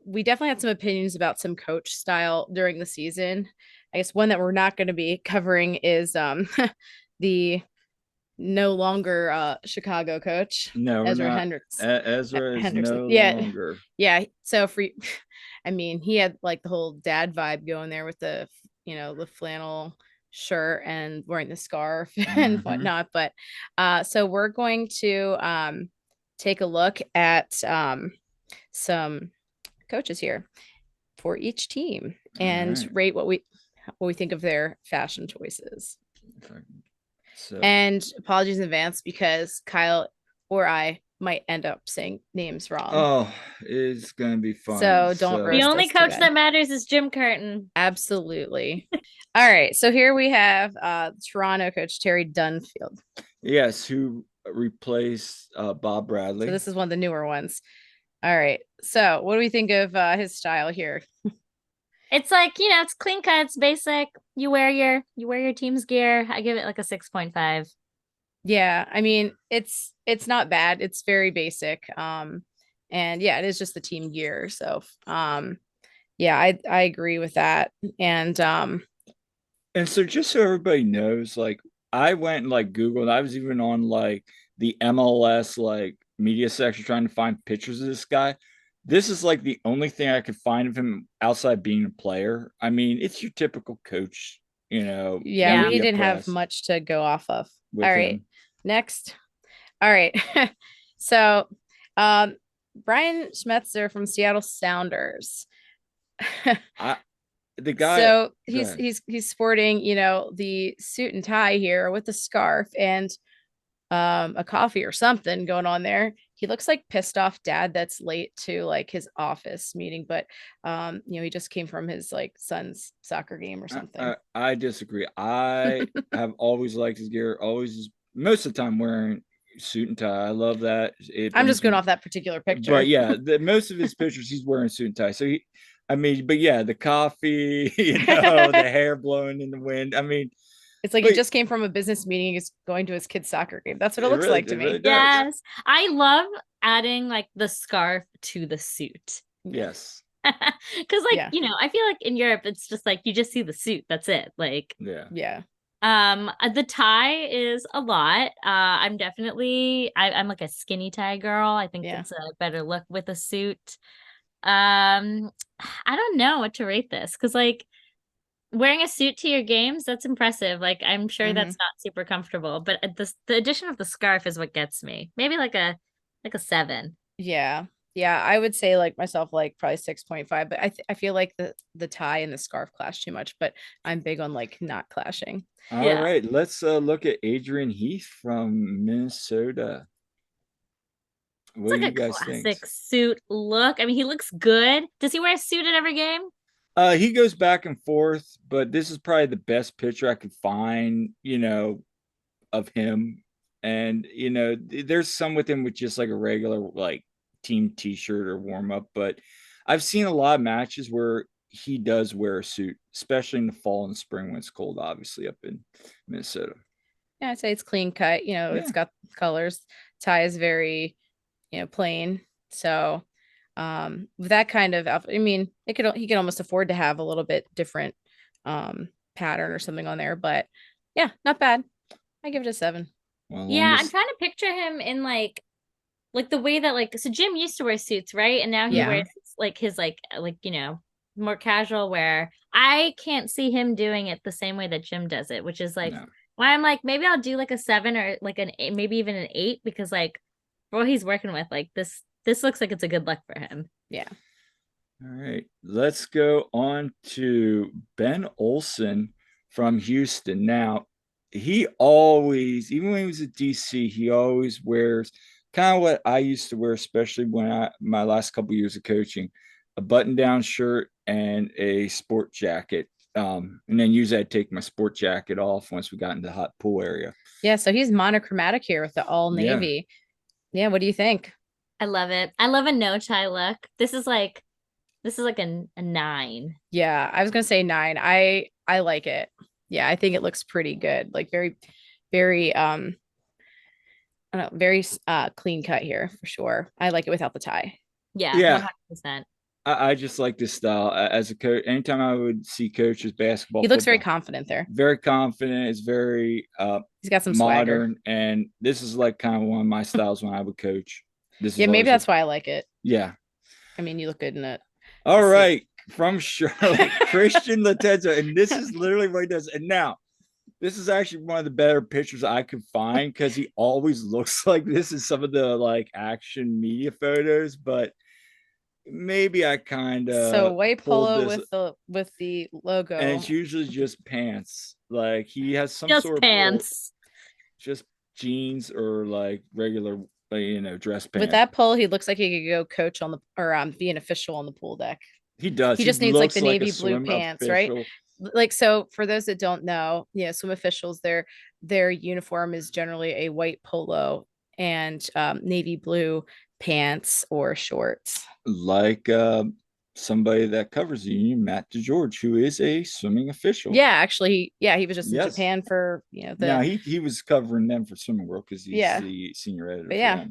we definitely had some opinions about some coach style during the season. I guess one that we're not going to be covering is the no longer Chicago coach. No, Ezra not. Ezra is no longer. Yeah. So I mean, he had like the whole dad vibe going there with the the flannel shirt and wearing the scarf and whatnot. But so we're going to take a look at some coaches here for each team and rate what we think of their fashion choices. So. And apologies in advance because Kyle or I might end up saying names wrong. Oh, it's gonna be fun. So don't. The only coach that matters is Jim Curtin. Absolutely. All right. So here we have Toronto coach Terry Dunfield. Yes, who replaced Bob Bradley. So this is one of the newer ones. All right. So what do we think of his style here? It's like, it's clean cut, it's basic. You wear your team's gear. I give it like a 6.5. Yeah, I mean, it's not bad. It's very basic. And yeah, it is just the team gear. So yeah, I agree with that. And so just so everybody knows, like I went and like Googled, I was even on like the MLS like media section trying to find pictures of this guy. This is like the only thing I could find of him outside being a player. I mean, it's your typical coach, Yeah, we didn't have much to go off of. All right, next. All right. So Brian Schmetzer from Seattle Sounders. The guy, so he's sporting, the suit and tie here with the scarf and a coffee or something going on there. He looks like pissed off dad that's late to like his office meeting, but he just came from his like son's soccer game or something. I disagree. I have always liked his gear, most of the time wearing suit and tie. I love that. I'm just going off that particular picture. But yeah, most of his pictures he's wearing suit and tie. So but yeah, the coffee, the hair blowing in the wind. I mean, it's like he just came from a business meeting. He's going to his kid's soccer game. That's what it looks like to me. Really yes. I love adding like the scarf to the suit. Yes. Because I feel like in Europe, it's just like, you just see the suit. That's it. Like, yeah. The tie is a lot. I'm like a skinny tie girl. I think it's a better look with a suit. I don't know what to rate this. Because like, wearing a suit to your games, that's impressive. Like, I'm sure that's not super comfortable, but the addition of the scarf is what gets me. Maybe like a 7. Yeah, I would say like myself, like probably 6.5. But I feel like the tie and the scarf clash too much. But I'm big on like not clashing. All right, let's look at Adrian Heath from Minnesota. What do you guys think? Classic suit look. I mean, he looks good. Does he wear a suit at every game? He goes back and forth, but this is probably the best picture I could find, of him. And, there's some with him with just like a regular, like team t-shirt or warm up, but I've seen a lot of matches where he does wear a suit, especially in the fall and spring when it's cold, obviously up in Minnesota. Yeah, I'd say it's clean cut. It's got colors. Tie is very, plain. So, with that kind of outfit, I mean, he could almost afford to have a little bit different pattern or something on there, but yeah, not bad. I give it a 7. Well, Yeah, I'm trying to picture him in like the way that so Jim used to wear suits, right? And now he wears like his more casual wear. I can't see him doing it the same way that Jim does it, which is like why I'm like, maybe I'll do like a 7 or like an 8, maybe even an 8, because like for what he's working with, like this looks like it's a good look for him. Yeah. All right, let's go on to Ben Olsen from Houston. Now, he always, even when he was at DC, he always wears kind of what I used to wear, especially when my last couple of years of coaching, a button-down shirt and a sport jacket. And then usually I'd take my sport jacket off once we got into the hot pool area. Yeah, so he's monochromatic here with the all navy. Yeah, what do you think? I love it. I love a no tie look. This is like a 9. Yeah, I was gonna say 9. I like it. Yeah, I think it looks pretty good. Like very, very I don't know, very clean cut here for sure. I like it without the tie. Yeah. 100%. I just like this style as a coach. Anytime I would see coaches basketball, he looks very confident there. Very confident. It's very he's got some modern, swagger. And this is like kind of one of my styles when I would coach. Maybe that's why I like it. Yeah, I mean, you look good in it. All right, from Charlotte, Christian Latenza, and this is literally what he does. And now, this is actually one of the better pictures I could find because he always looks like this in some of the like action media photos, but maybe I kind of white polo with the logo, and it's usually just pants. Like he has some just sort of pants, just jeans or like regular, dress pants. With that pole, he looks like he could go coach on the or be an official on the pool deck. He does. He just needs like the navy blue pants, official. Right? Like, so for those that don't know, swim officials, their uniform is generally a white polo and navy blue pants or shorts. Like somebody that covers the union, Matt DeGeorge, who is a swimming official. Yeah, actually, he was just in Japan for he was covering them for Swimming World because he's the senior editor.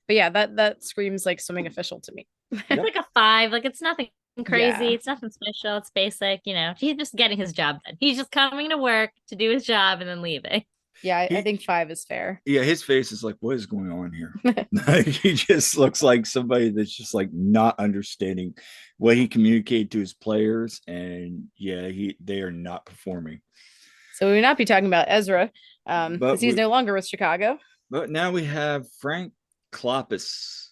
That screams like swimming official to me. It's like a 5. Like it's nothing crazy. It's nothing special. It's basic. He's just getting his job done. He's just coming to work to do his job and then leaving. Yeah, I think 5 is fair. Yeah, his face is like, what is going on here? He just looks like somebody that's just like not understanding what he communicated to his players, and they are not performing. So we will not be talking about Ezra, because he's no longer with Chicago. But now we have Frank Kloppus.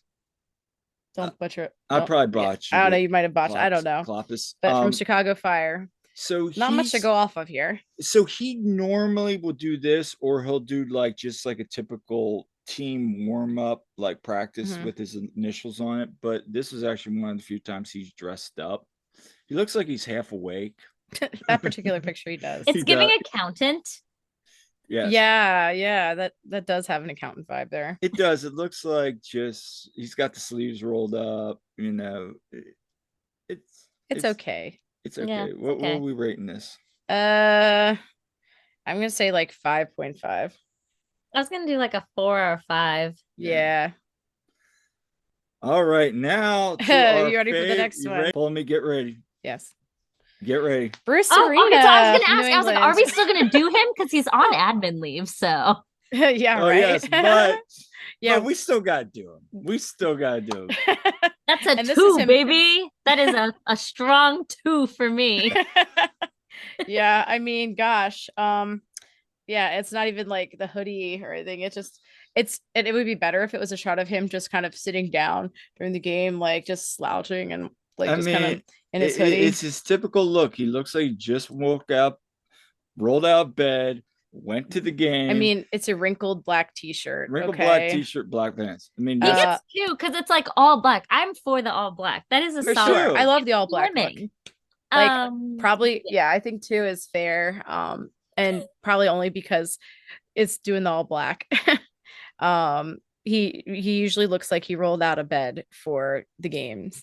Don't butcher it. I probably botched. I don't know. You might have botched. I don't know. Kloppus, but from Chicago Fire. So not much to go off of here. So he normally will do this, or he'll do like just like a typical team warm up, like practice with his initials on it. But this is actually one of the few times he's dressed up. He looks like he's half awake. That particular picture he does. It's giving accountant. Yes. Yeah. That does have an accountant vibe there. It does. It looks like just he's got the sleeves rolled up. It's okay. It's okay. Yeah, what are we rating this? I'm gonna say like 5.5. I was gonna do like a 4 or 5. Yeah. All right, now you ready for the next one? Poulomi, get ready. Yes. Get ready. Bruce Arena. Okay, so I was gonna ask. I was like, are we still gonna do him because he's on admin leave? So. Yeah. Oh right. Yes, but but we still gotta do him. That's a 2, baby. That is a strong 2 for me. Yeah, I mean, gosh. It's not even like the hoodie or anything. It would be better if it was a shot of him just kind of sitting down during the game, like just slouching and like kind of in his hoodie. It's his typical look. He looks like he just woke up, rolled out of bed, went to the game. I mean, it's a wrinkled black t-shirt. Black t-shirt, black pants. I mean, he gets 2 because it's like all black. I'm for the all black. That is a solid. Sure. I love the all black look. Like probably, I think 2 is fair. And probably only because it's doing the all black. he usually looks like he rolled out of bed for the games.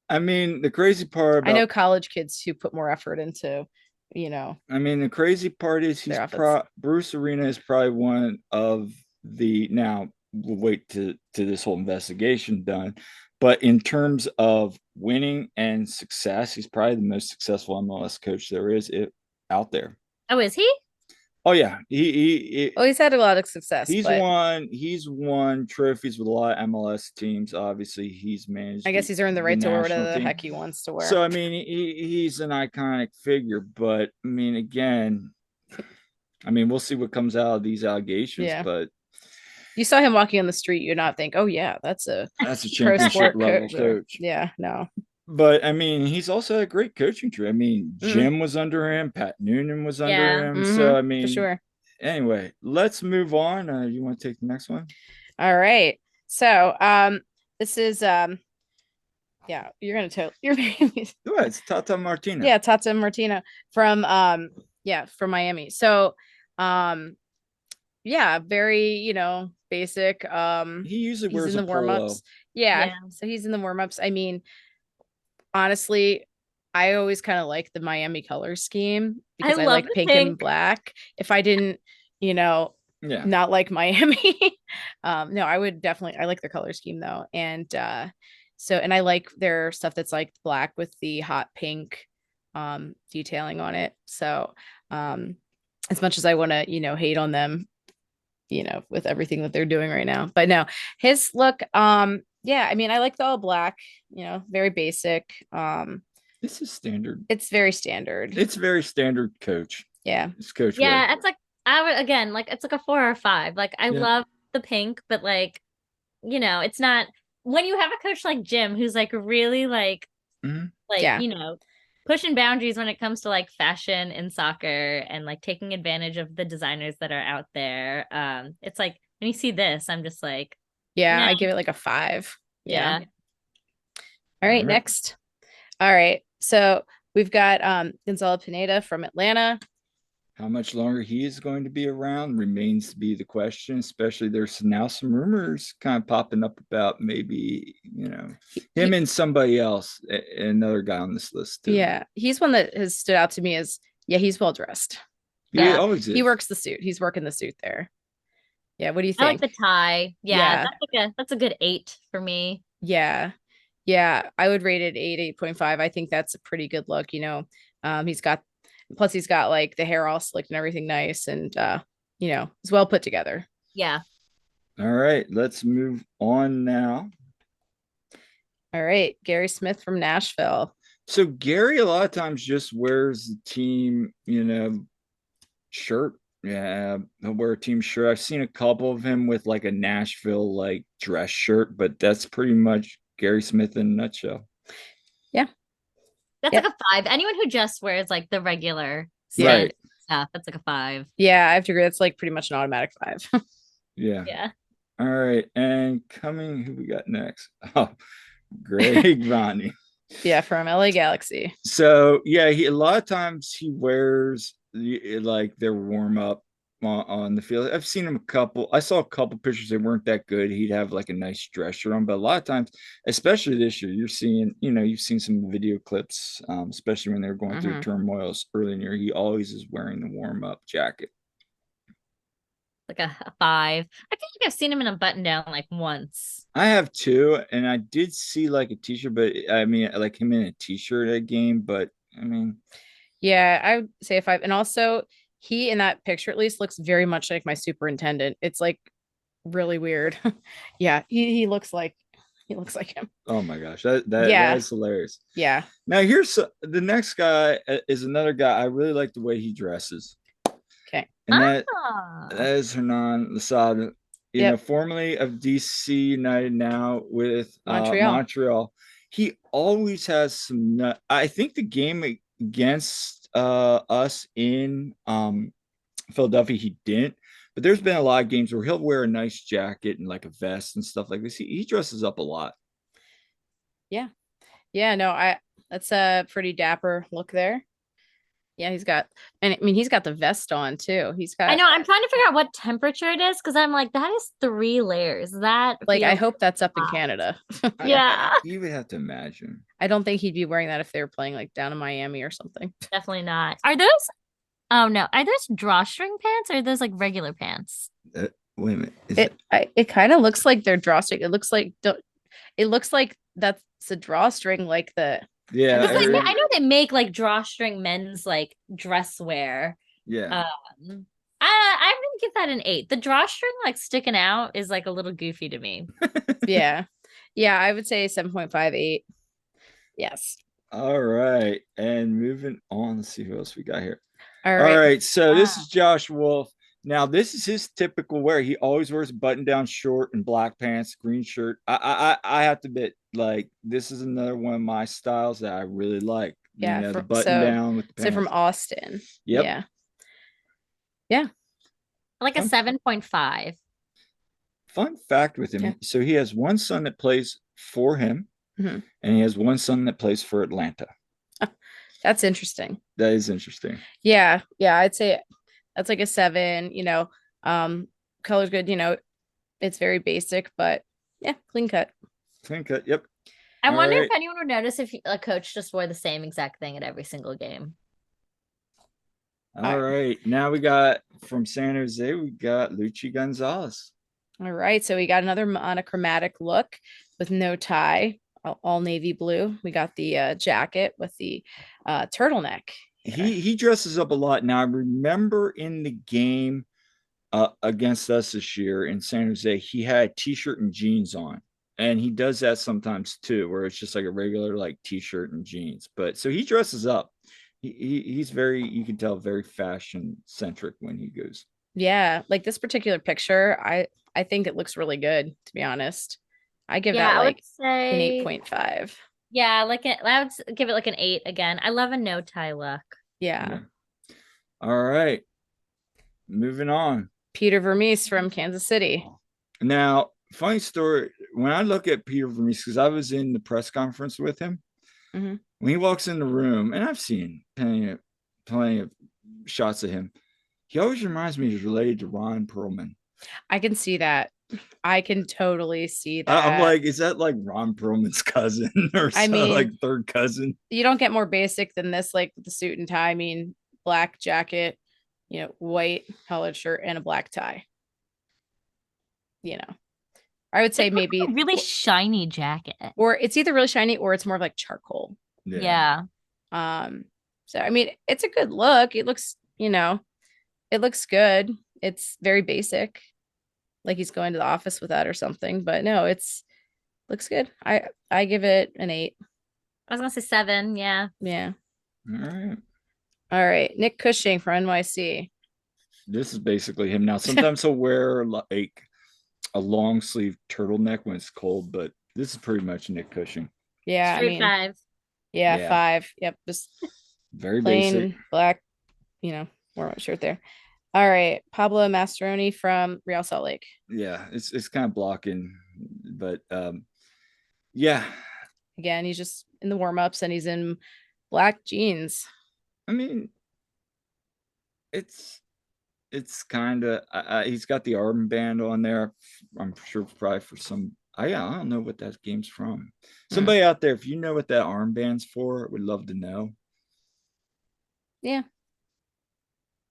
I mean, the crazy part I know about college kids who put more effort into, you know, I mean, the crazy part is their outfits. Bruce Arena is probably one of the now we'll wait to this whole investigation done, but in terms of winning and success, he's probably the most successful MLS coach there is out there. Oh, is he? Oh yeah, Well, he's had a lot of success, but he's won trophies with a lot of MLS teams. Obviously, he's managed I guess he's earned the the right to wear whatever national the team. heck he wants to wear. So I mean, he's an iconic figure, but I mean, again, I mean, we'll see what comes out of these allegations, Yeah. but You saw him walking on the street, you'd not think, oh yeah, that's a that's a pro championship sport level coach. Or, coach. yeah, no. But I mean, he's also a great coaching tree. I mean, Mm-hmm. Jim was under him, Pat Noonan was under Yeah. him. So Mm-hmm, I for mean, sure. anyway, let's move on. You want to take the next one? All right. So this is yeah, you're gonna tell you're making me Go ahead, it's Tata Martino. yeah, Tata Martino from yeah, from Miami. So yeah, very, basic. He usually He's wears in a the polo. warm-ups. Yeah, Yeah. so he's in the warm-ups. I mean, honestly, I always kind of like the Miami color scheme I because I love like the pink and pink. black. If I didn't, you know, Yeah. not like Miami, no, I would definitely I like their color scheme though. And and I like their stuff that's like black with the hot pink detailing on it. So as much as I want to, hate on them, with everything that they're doing right now. But no, his look, yeah, I mean, I like the all black, very basic. This is standard. It's very standard. It's very standard coach. Yeah. It's coach Yeah, wear. it's like I would again, like it's like a 4 or 5. Like I Yeah. love the pink, but like, it's not when you have a coach like Jim who's like really Mhm. Yeah. Pushing boundaries when it comes to like fashion in soccer and like taking advantage of the designers that are out there. It's like when you see this, I'm just like, Yeah. nah. I give it like a 5. Yeah. Yeah. All right. All right. Next. All right. So we've got Gonzalo Pineda from Atlanta. How much longer he is going to be around remains to be the question, especially there's now some rumors kind of popping up about maybe, him and somebody else, another guy on this list too. Yeah. He's one that has stood out to me as, yeah, he's well dressed. He Yeah. always is. He works the suit. He's working the suit there. Yeah. What do you I like think? the tie. Yeah, Yeah. that's a good 8 for me. Yeah. Yeah. I would rate it 8.5. I think that's a pretty good look. He's got like the hair all slicked and everything nice. And it's well put together. Yeah. All right, let's move on now. All right. Gary Smith from Nashville. So Gary a lot of times just wears the team, shirt. Yeah, he'll wear a team shirt. I've seen a couple of him with like a Nashville like dress shirt, but that's pretty much Gary Smith in a nutshell. Yeah. That's Yeah. like a 5. Anyone who just wears like the regular Right. stuff, that's like a 5. Yeah, I have to agree. That's like pretty much an automatic 5. Yeah. Yeah. All right. And coming, who we got next? Oh, Greg Ronnie. Yeah, from LA Galaxy. So yeah, a lot of times he wears like their warm up on the field. I've seen him I saw a couple pictures. They weren't that good. He'd have like a nice dress shirt on, but a lot of times, especially this year, you're seeing, you've seen some video clips, especially when they're going through turmoils early in the year. He always is wearing the warm up jacket. Like a 5. I feel like I've seen him in a button down like once. I have too, and I did see like a t-shirt, but I mean, like him in a t-shirt at a game, but I mean, yeah, I would say a 5. And also, he in that picture at least looks very much like my superintendent. It's like really weird. Yeah, he looks like him. oh my gosh, Yeah. that is hilarious. Yeah. Now here's the next guy is another guy. I really like the way he dresses. Okay. And that is Hernan Lasada, formerly of DC United, now with Montreal. He always has some I think the game against us in Philadelphia, he didn't. But there's been a lot of games where he'll wear a nice jacket and like a vest and stuff like this. He dresses up a lot. Yeah. Yeah, no, that's a pretty dapper look there. Yeah, he's got, and I mean, he's got the vest on too. He's I got, know. I'm trying to figure out what temperature it is because I'm like, that is 3 layers. That like, I feels hope that's up in hot. Canada. Yeah, You would have to imagine. I don't think he'd be wearing that if they were playing like down in Miami or something. definitely not. Are those? Oh no, are those drawstring pants or are those like regular pants? Wait a minute. It kind of looks like they're drawstring. It looks like that's a drawstring, like the. Yeah, Because like, I know they make like drawstring men's like dress wear. yeah. I would give that an 8. The drawstring like sticking out is like a little goofy to me. Yeah, yeah, I would say 7.58. Yes. All right. And moving on, let's see who else we got here. All All right. right. So this Wow. is Josh Wolf. Now, this is his typical wear. He always wears a button-down short and black pants, green shirt. I have to admit, like, this is another one of my styles that I really like. You Yeah. know, the button down with the So from pants. Austin. Yep. Yeah. Yeah. Like a Fun, 7.5. fun fact with him. Yeah. So he has one son that plays for him, Mhm. and he has one son that plays for Atlanta. That's interesting. That is interesting. Yeah. Yeah. I'd say that's like a 7, color's good, it's very basic, but yeah, clean cut. Clean cut. Yep. I All wonder right. if anyone would notice if a coach just wore the same exact thing at every single game. All right. Now we got from San Jose, we got Luchi Gonzalez. All right. So we got another monochromatic look with no tie, all navy blue. We got the jacket with the turtleneck. He dresses up a lot. Now I remember in the game against us this year in San Jose, he had a t-shirt and jeans on. And he does that sometimes too, where it's just like a regular like t-shirt and jeans. But so he dresses up. He's very, you can tell, very fashion centric when he goes. Yeah, like this particular picture, I think it looks really good, to be honest. I give that I would like an say 8.5. yeah, like I would give it like an 8 again. I love a no tie look. Yeah. All right. Moving on. Peter Vermees from Kansas City. Now, funny story. When I look at Peter Vermees, because I was in the press conference with him, Mhm. when he walks in the room, and I've seen plenty of shots of him, he always reminds me he's related to Ron Perlman. I can see that. I can totally see that. I'm like, is that like Ron Perlman's cousin or like third cousin? You don't get more basic than this, like with the suit and tie. I mean, black jacket, white collared shirt and a black tie. I would say maybe a really shiny jacket. or it's either really shiny or it's more of like charcoal. Yeah. So I mean, it's a good look. It looks, it looks good. It's very basic. Like he's going to the office with that or something, but no, it's looks good. I give it an 8. I was gonna say 7, yeah. Yeah. All right. Nick Cushing for NYC. This is basically him. Now, sometimes he'll wear like a long sleeve turtleneck when it's cold, but this is pretty much Nick Cushing. Yeah. Straight 5. Yeah, 5. Yep. Just very plain basic black, warm-up shirt there. All right. Pablo Mastroeni from Real Salt Lake. Yeah, it's kind of blocking, but yeah. Again, he's just in the warm-ups and he's in black jeans. I mean, it's kind of he's got the armband on there. I'm sure probably for some. I don't know what that game's from. Somebody out there, if you know what that armband's for, would love to know. Yeah.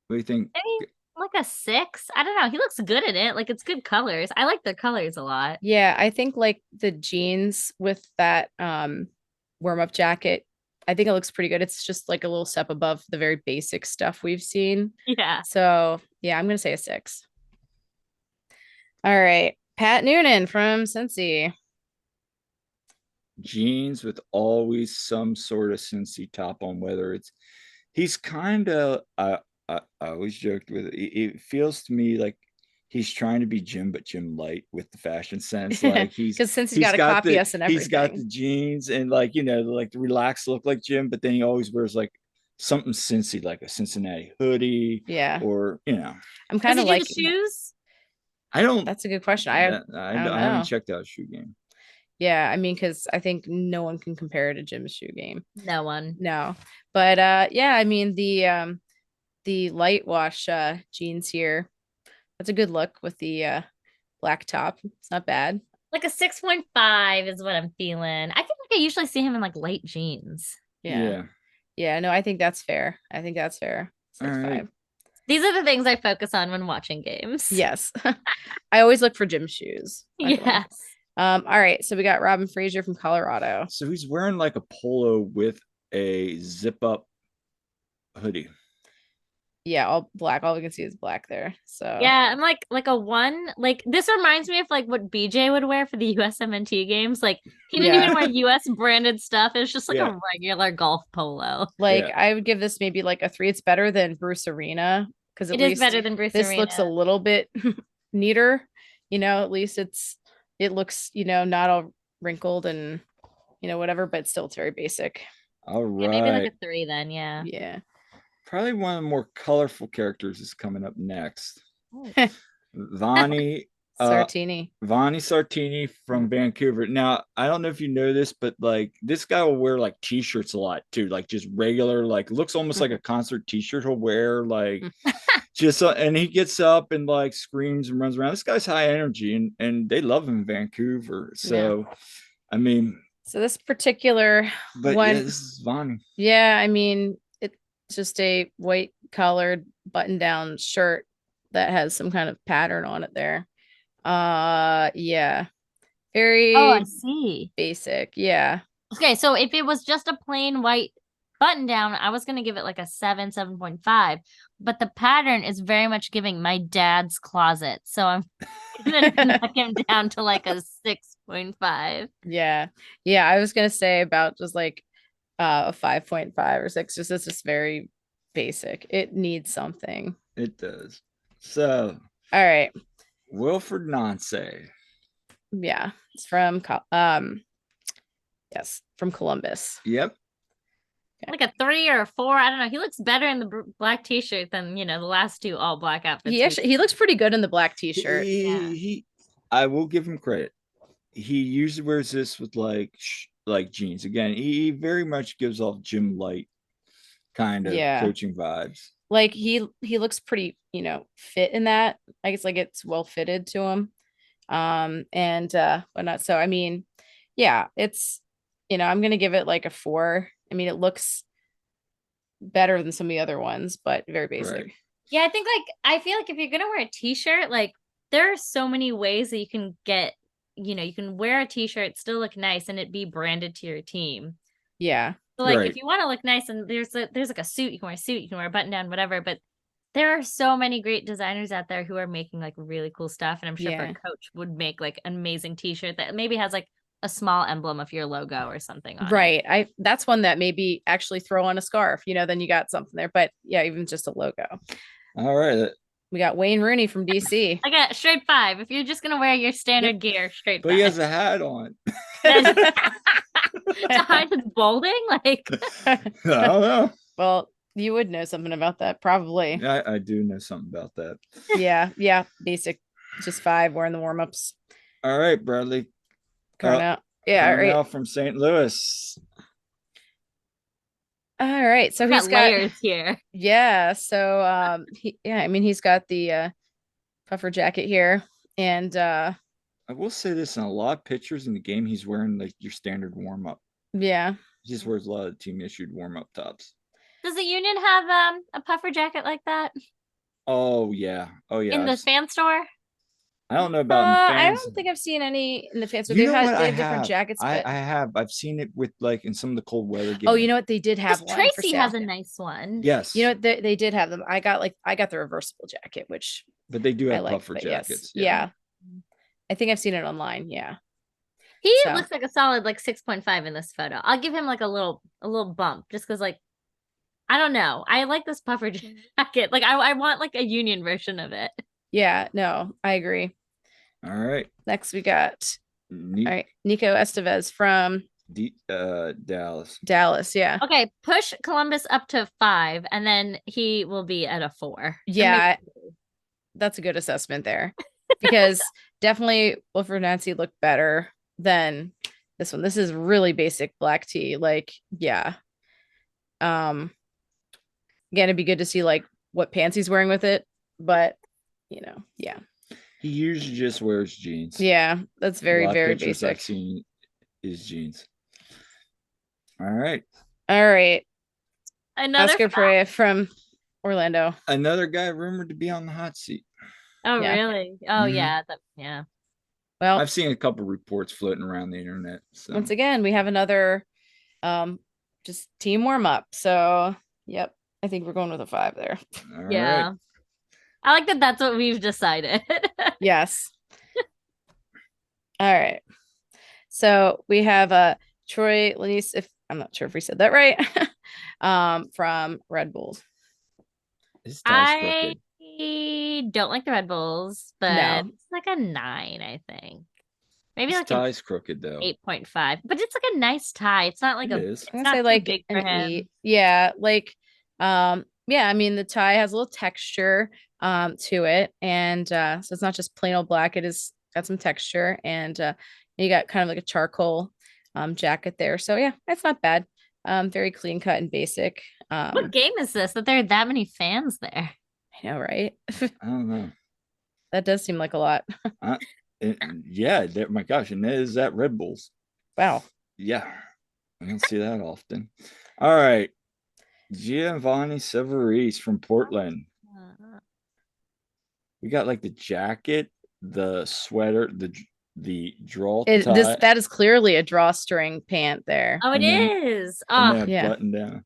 What do you think? Maybe like a 6. I don't know. He looks good in it. Like it's good colors. I like the colors a lot. Yeah, I think like the jeans with that warm-up jacket, I think it looks pretty good. It's just like a little step above the very basic stuff we've seen. Yeah. So yeah, I'm gonna say a 6. All right. Pat Noonan from Cincy. Jeans with always some sort of Cincy top on, whether he's kind of I always joked with it. It feels to me like he's trying to be Jim, but Jim light with the fashion sense. Like because since he's got to copy us and everything. He's got the jeans and like, like the relaxed look like Jim, but then he always wears like something Cincy, like a Cincinnati hoodie. Yeah. Or, I'm kind of like shoes. I don't. That's a good question. I don't know. I haven't checked out a shoe game. Yeah, I mean, because I think no one can compare it to Jim's shoe game. No one. No. But yeah, I mean the light wash jeans here. That's a good look with the black top. It's not bad. Like a 6.5 is what I'm feeling. I feel like I usually see him in like light jeans. Yeah. Yeah. Yeah, no, I think that's fair. I think that's fair. All Six right. five. These are the things I focus on when watching games. Yes. I always look for gym shoes. Not gonna lie. Yes. All right. So we got Robin Fraser from Colorado. So he's wearing like a polo with a zip up hoodie. Yeah, all black. All we can see is black there. So Yeah, I'm like a one. Like this reminds me of like what BJ would wear for the USMNT games. Like he didn't Yeah. even wear US branded stuff. It was just like Yeah. a regular golf polo. like Yeah. I would give this maybe like a 3. It's better than Bruce Arena because at It is least better than Bruce this Arena. looks a little bit neater. At least it looks, not all wrinkled and whatever, but still it's very basic. All Yeah, maybe like right. a 3 then, yeah. Yeah. Probably one of the more colorful characters is coming up next. Oh. Vani Sartini. Vani Sartini from Vancouver. Now, I don't know if you know this, but like this guy will wear like t-shirts a lot too, like just regular, like looks almost like a concert t-shirt he'll wear, like just and he gets up and like screams and runs around. This guy's high energy and they love him in Vancouver. So I mean, So this particular but one, yeah, this is Vani. yeah, I mean, it's just a white collared button down shirt that has some kind of pattern on it there. Yeah. Very Oh, I see. basic. Yeah. Okay, so if it was just a plain white button down, I was gonna give it like a 7, 7.5. But the pattern is very much giving my dad's closet. So I'm gonna knock him down to like a 6.5. Yeah. Yeah. I was gonna say about just like a 5.5 or 6. Just it's just very basic. It needs something. It does. So All right. Wilfred Nance. Yeah. It's from yes, from Columbus. Yep. Like a 3 or a 4. I don't know. He looks better in the black t-shirt than the last 2 all black outfits. He looks pretty good in the black t-shirt. I will give him credit. He usually wears this with like jeans. Again, he very much gives off gym light kind of coaching vibes. Like he looks pretty, fit in that. I guess like it's well fitted to him. And whatnot. So I mean, yeah, it's I'm gonna give it like a 4. I mean, it looks better than some of the other ones, but very basic. Right. Yeah, I feel like if you're gonna wear a t-shirt, like there are so many ways that you can get, you can wear a t-shirt, still look nice, and it be branded to your team. Yeah. So like if you want to look nice and there's like a suit, you can wear a suit, you can wear a button down, whatever, but there are so many great designers out there who are making like really cool stuff. And I'm sure for a coach would make like an amazing t-shirt that maybe has like a small emblem of your logo or something on it. That's one that maybe actually throw on a scarf, then you got something there. But yeah, even just a logo. All right. We got Wayne Rooney from DC. I got straight 5. If you're just gonna wear your standard gear, straight 5. But he has a hat on. To hide his balding? Like I don't know. Well, you would know something about that, probably. I do know something about that. Yeah. Basic, just 5 wearing the warm-ups. All right, Bradley. Cornell. Yeah, Cornell right. from St. Louis. All right. So he's got layers here. Yeah. So he's got the puffer jacket here. And I will say this, in a lot of pictures in the game, he's wearing like your standard warm-up. Yeah. He just wears a lot of team issued warm-up tops. Does the Union have a puffer jacket like that? Oh yeah. In the fan store? I don't know about in the fans. I don't think I've seen any in the fans store. They have different jackets. I have. I've seen it with like in some of the cold weather games. Oh, you know what? They did have one. Tracy has a nice one. Yes. You know what? They did have them. I got the reversible jacket, which but they do have puffer jackets. Yes. Yeah. I think I've seen it online. Yeah. He looks like a solid like 6.5 in this photo. I'll give him like a little bump just because like I don't know. I like this puffer jacket. Like I want like a Union version of it. Yeah, no, I agree. All right. Next we got Nico Estevez from Dallas. Dallas, yeah. Okay, push Columbus up to 5 and then he will be at a 4. Yeah. That's a good assessment there. Because definitely Wilfred Nancy looked better than This is really basic black tee. Like, yeah. Again, it'd be good to see like what pants he's wearing with it, but yeah. He usually just wears jeans. Yeah, that's very, A lot very of pictures basic. I've seen is jeans. All right. Another Oscar Pereira from Orlando. Another guy rumored to be on the hot seat. Oh, Yeah. really? Oh, yeah. Yeah. Well, I've seen a couple reports floating around the internet. So once again, we have another just team warm up. So, yep, I think we're going with a 5 there. all Yeah. right. I like that that's what we've decided. Yes. All right. So we have Troy Lanise, if I'm not sure if we said that right, from Red Bulls. His tie's crooked. I don't like the Red Bulls, but No. it's like a 9, I think. Maybe His like an tie's crooked though. 8.5. But it's like a nice tie. It's not like It a is. I'm it's gonna say not too like big for an him. 8. Yeah, like yeah, I mean the tie has a little texture to it, and so it's not just plain old black, it is got some texture, and you got kind of like a charcoal jacket there. So yeah, it's not bad. Very clean cut and basic. What game is this that there are that many fans there? I know, right? I don't know. That does seem like a lot. Yeah, my gosh, and that is at Red Bulls. Wow. Yeah, I don't see that often. All right, Giovanni Severese from Portland. We got like the jacket, the sweater, the draw tie. That is clearly a drawstring pant there. Oh, it is. And Oh, then a yeah. button down.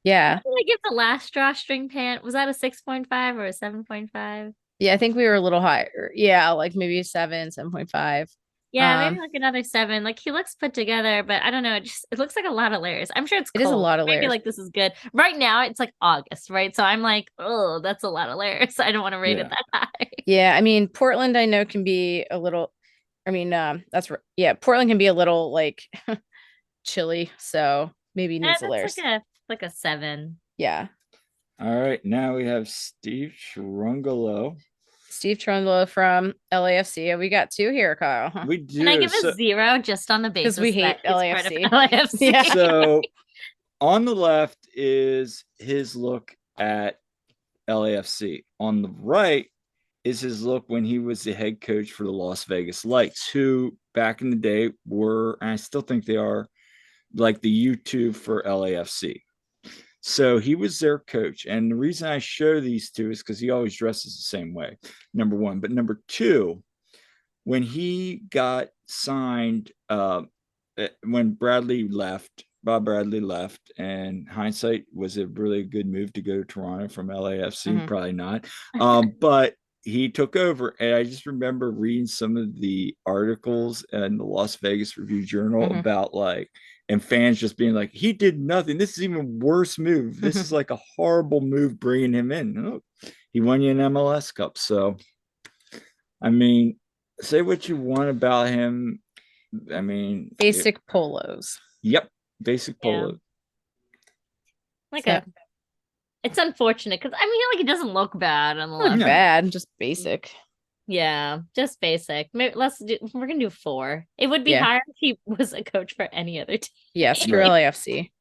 Yeah. what did I give the last drawstring pant? Was that a 6.5 or a 7.5? Yeah, I think we were a little higher. Yeah, like maybe a 7.5. Yeah, maybe like another 7. Like he looks put together, but I don't know. It looks like a lot of layers. I'm sure it's It cold. is a lot of Maybe layers. like this is good. Right now it's like August, right? So I'm like, oh, that's a lot of layers. I don't want to rate it that high. Yeah, I mean Portland I know can be a little, I mean yeah, Portland can be a little like chilly, so maybe needs the layers. Like a 7. Yeah. All right, now we have Steve Trungolo. Steve Trundle from LAFC. We got 2 here, Kyle. Huh? We do. Can I give a 0 just on the basis we hate that LAFC. It's part of LAFC? Yeah. So on the left is his look at LAFC. On the right is his look when he was the head coach for the Las Vegas Lights, who back in the day were, and I still think they are, like the YouTube for LAFC. So he was their coach. And the reason I show these two is because he always dresses the same way, number one. But number two, when he got signed, when Bob Bradley left, and hindsight, was it really a good move to go to Toronto from LAFC? Mhm. Probably not. But he took over, and I just remember reading some of the articles in the Las Vegas Review Journal about like, and fans just being like, he did nothing. This is even worse move. This is like a horrible move bringing him in. Oh, he won you an MLS Cup. So, I mean, say what you want about him. I mean, basic polos. Yep, basic polo. It's unfortunate because I mean, like it doesn't look bad on the Not left. bad, just basic. Yeah, just basic. Maybe we're gonna do 4. It would be higher if he was a coach for any other team. Yes, screw LAFC.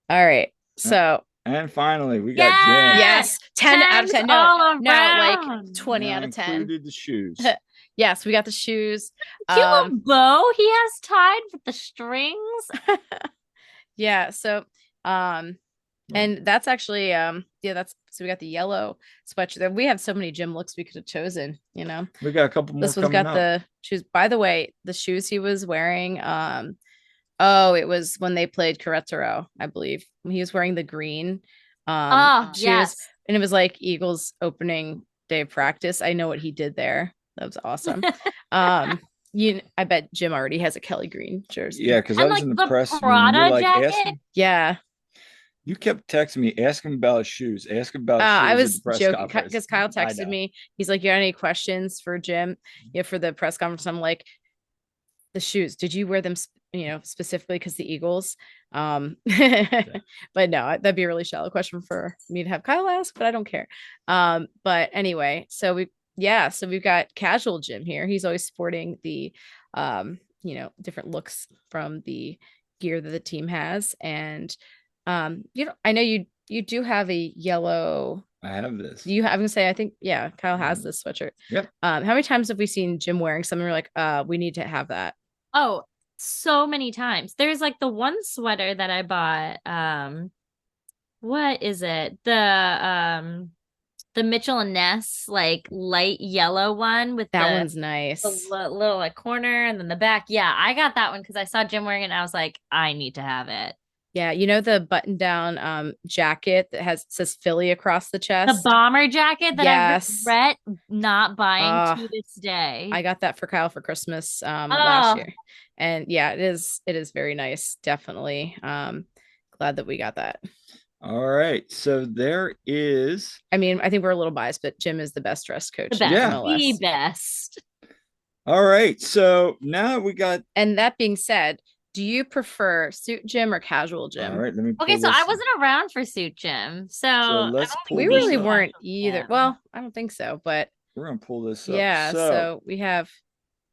All right, so and finally we got Jen. Yes, 10 out of 10. No, like 20 now out of 10. Included the shoes. Yes, we got the shoes. Cute little bow he has tied with the strings. Yeah, so and that's actually that's so we got the yellow sweatshirt. We have so many gym looks we could have chosen, you know. We got a couple more. This one's got the shoes. By the way, the shoes he was wearing, it was when they played Querétaro, I believe. He was wearing the green shoes. Yes. And it was like Eagles opening day of practice. I know what he did there. That was awesome. I bet Jim already has a Kelly Green jersey. Yeah, because I was in the press room. You're like, asking, you kept texting me, ask him about his shoes. Ask him about I was joking conference. because Kyle texted me. He's like, you got any questions for Jim? Yeah, for the press conference. I'm like, the shoes, did you wear them, specifically because the Eagles? But no, that'd be a really shallow question for me to have Kyle ask, but I don't care. But anyway, so we've got casual Jim here. He's always sporting the different looks from the gear that the team has. And I know you do have a yellow. I have this. You have to say, I think, yeah, Kyle has this sweatshirt. Yep. How many times have we seen Jim wearing something? We're like, we need to have that. Oh, so many times. There's like the one sweater that I bought. What is it? The Mitchell and Ness like light yellow one with that the one's nice. little like corner and then the back. Yeah, I got that one because I saw Jim wearing it and I was like, I need to have it. Yeah, the button down jacket that says Philly across the The chest. bomber jacket that Yes. I regret not buying to this day. I got that for Kyle for Christmas last year. And yeah, it is very nice. Definitely. Glad that we got that. All right. So there is. I mean, I think we're a little biased, but Jim is the best dress coach. The best. Yeah. The best. All right. So now we got. And that being said, do you prefer suit Jim or casual Jim? All right. Let me. Okay, so I wasn't around for suit Jim. So let's pull we really weren't either. Well, I don't think so, but we're going to pull this up. Yeah. So we have.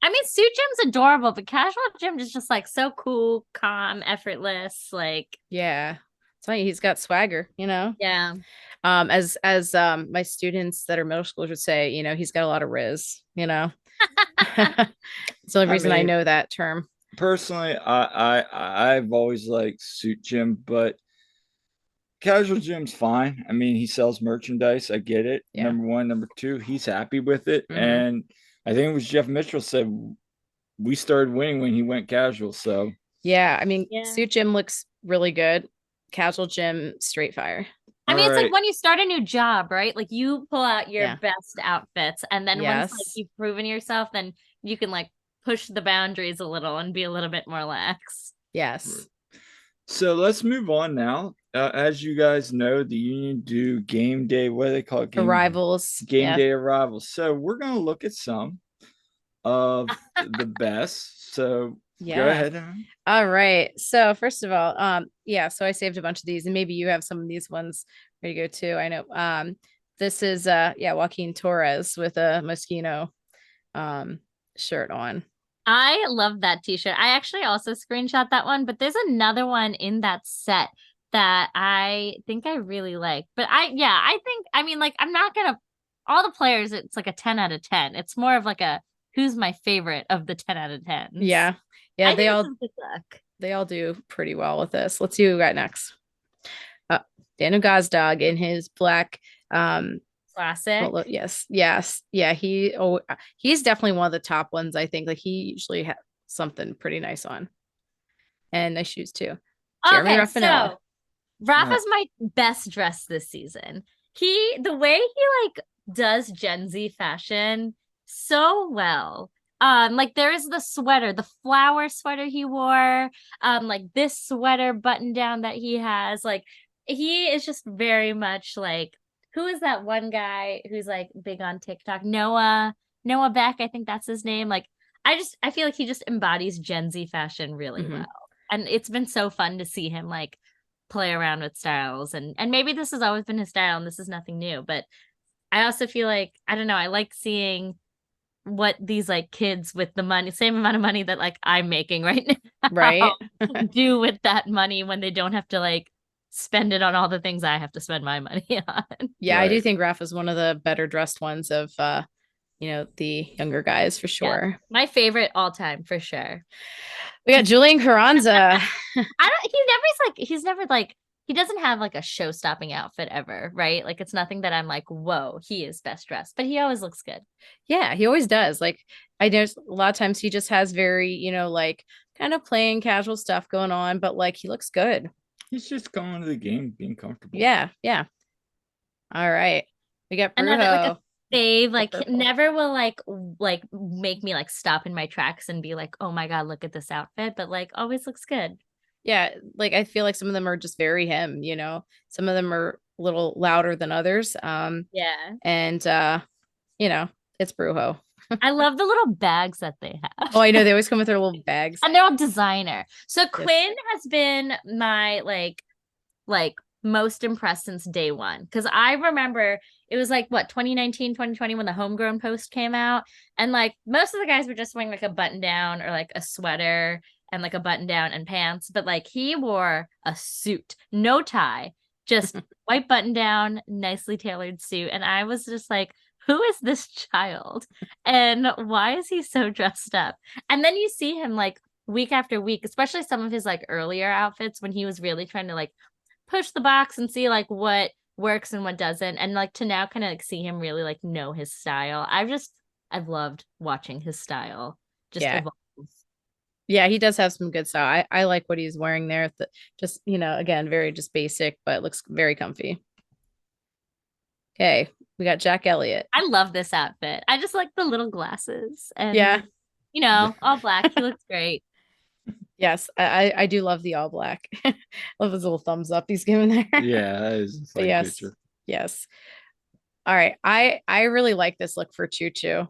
I mean, suit Jim's adorable, but casual Jim is just like so cool, calm, effortless. Like, yeah. It's funny. He's got swagger, Yeah. As my students that are middle schoolers would say, he's got a lot of riz, It's the only reason I know that term. Personally, I've always liked suit Jim, but casual Jim's fine. I mean, he sells merchandise. I get it. Yeah. Number one. Number two, he's happy with it. Mm-hmm. And I think it was Jeff Mitchell said we started winning when he went casual. So yeah, I mean, suit Jim looks really good. Casual Jim, straight fire. I mean, it's like when you start a new job, right? Like you pull out your best outfits, and then once like you've proven yourself, then you can like push the boundaries a little and be a little bit more lax. Yes. So let's move on now. As you guys know, the Union do game day. What do they call it? Arrivals. Game day arrivals. So we're going to look at some of the best. So go ahead. All right. So first of all, so I saved a bunch of these, and maybe you have some of these ones ready to go too. I know. This is Joaquin Torres with a Moschino shirt on. I love that t-shirt. I actually also screenshot that one, but there's another one in that set that I think I really like. But I mean, like, I'm not gonna all the players, it's like a 10 out of 10. It's more of like a who's my favorite of the 10 out of 10. Yeah. They all do pretty well with this. Let's see who we got next. Daniel Gazdag in his black classic. Yes. Yeah. He's definitely one of the top ones. I think like he usually has something pretty nice on, and nice shoes too. Jeremy Raffinella. So Rafa's my best dressed this season. The way he like does Gen Z fashion so well. Like there is the sweater, the flower sweater he wore, like this sweater button down that he has. Like he is just very much like, who is that one guy who's like big on TikTok? Noah Beck, I think that's his name. Like I feel like he just embodies Gen Z fashion really well. And it's been so fun to see him like play around with styles, and maybe this has always been his style and this is nothing new, but I also feel like, I don't know, I like seeing what these like kids with the money, same amount of money that like I'm making right now, right? do with that money when they don't have to like spend it on all the things I have to spend my money on. Yeah, right. I do think Raph is one of the better dressed ones of the younger guys for sure. Yeah. My favorite all time for sure. We got Julian Carranza. He doesn't have like a show-stopping outfit ever, right? Like it's nothing that I'm like, whoa, he is best dressed, but he always looks good. Yeah, he always does. Like I know a lot of times he just has very, like kind of plain casual stuff going on, but like he looks good. He's just going to the game, being comfortable. Yeah. All right. We got Brujo. Like a fave, like never will like make me like stop in my tracks and be like, oh my God, look at this outfit. But like always looks good. Yeah. Like I feel like some of them are just very him, some of them are a little louder than others. Yeah. And it's Brujo. I love the little bags that they have. Oh, I know. They always come with their little bags. And they're all designer. So Quinn has been my like most impressed since day one. Because I remember it was like, what, 2019, 2020 when the Homegrown post came out. And like most of the guys were just wearing like a button down or like a sweater and like a button down and pants. But like he wore a suit, no tie, just white button down, nicely tailored suit. And I was just like, who is this child? And why is he so dressed up? And then you see him like week after week, especially some of his like earlier outfits when he was really trying to like push the box and see like what works and what doesn't. And like to now kind of like see him really like know his style. I've loved watching his style just evolve. Yeah, he does have some good style. I like what he's wearing there. Just, again, very just basic, but looks very comfy. Okay, we got Jack Elliott. I love this outfit. I just like the little glasses and all black. He looks great. Yes, I do love the all black. Love his little thumbs up he's giving there. Yeah, it's like picture. Yes. All right. I really like this look for Choo Choo.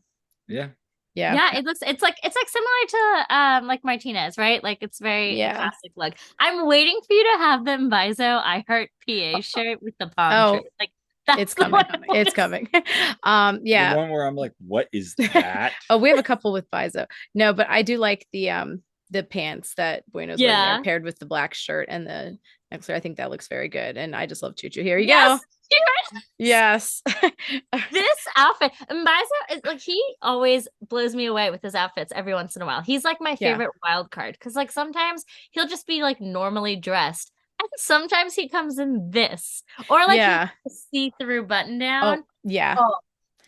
Yeah. Yeah, it's like similar to like Martinez, right? Like it's very classic look. I'm waiting for you to have the Viso I Heart PA shirt with the palm tree. Like it's coming. It's coming. Yeah. The one where I'm like, what is that? We have a couple with Viso. No, but I do like the pants that Bueno's wearing there, paired with the black shirt and the next. I think that looks very good. And I just love Choo Choo. Here you go. Yes. This outfit, and Bizo is like, he always blows me away with his outfits every once in a while. He's like my favorite wild card because like sometimes he'll just be like normally dressed and sometimes he comes in this or like see-through button down.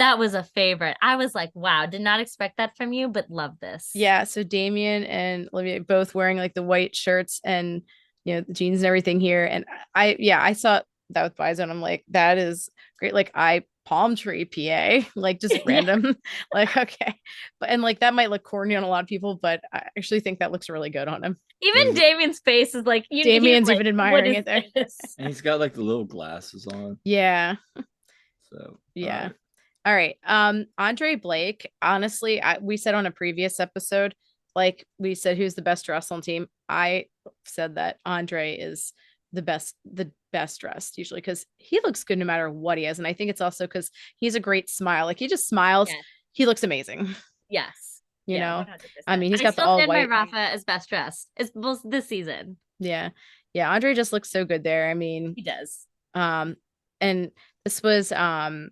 That was a favorite. I was like, wow, did not expect that from you, but love this. Yeah, so Damien and Olivia both wearing like the white shirts and the jeans and everything here, and I saw that with Bizo and I'm like, that is great. Like palm tree PA, like just random. Like, okay. But and like that might look corny on a lot of people, but I actually think that looks really good on him. Even Damien's face is like, Damien's even admiring it there. And he's got like the little glasses on. Yeah. So yeah. All right. Andre Blake, honestly, we said on a previous episode, like we said, who's the best dressed on team? I said that Andre is the best dressed usually because he looks good no matter what he has. And I think it's also because he's a great smile. Like he just smiles. Yes. He looks amazing. Yes. You know, 100%. I mean, he's got the all white. Rafa as best dressed. It's both this season. Yeah. Yeah. Andre just looks so good there. I mean, he does. And this was, another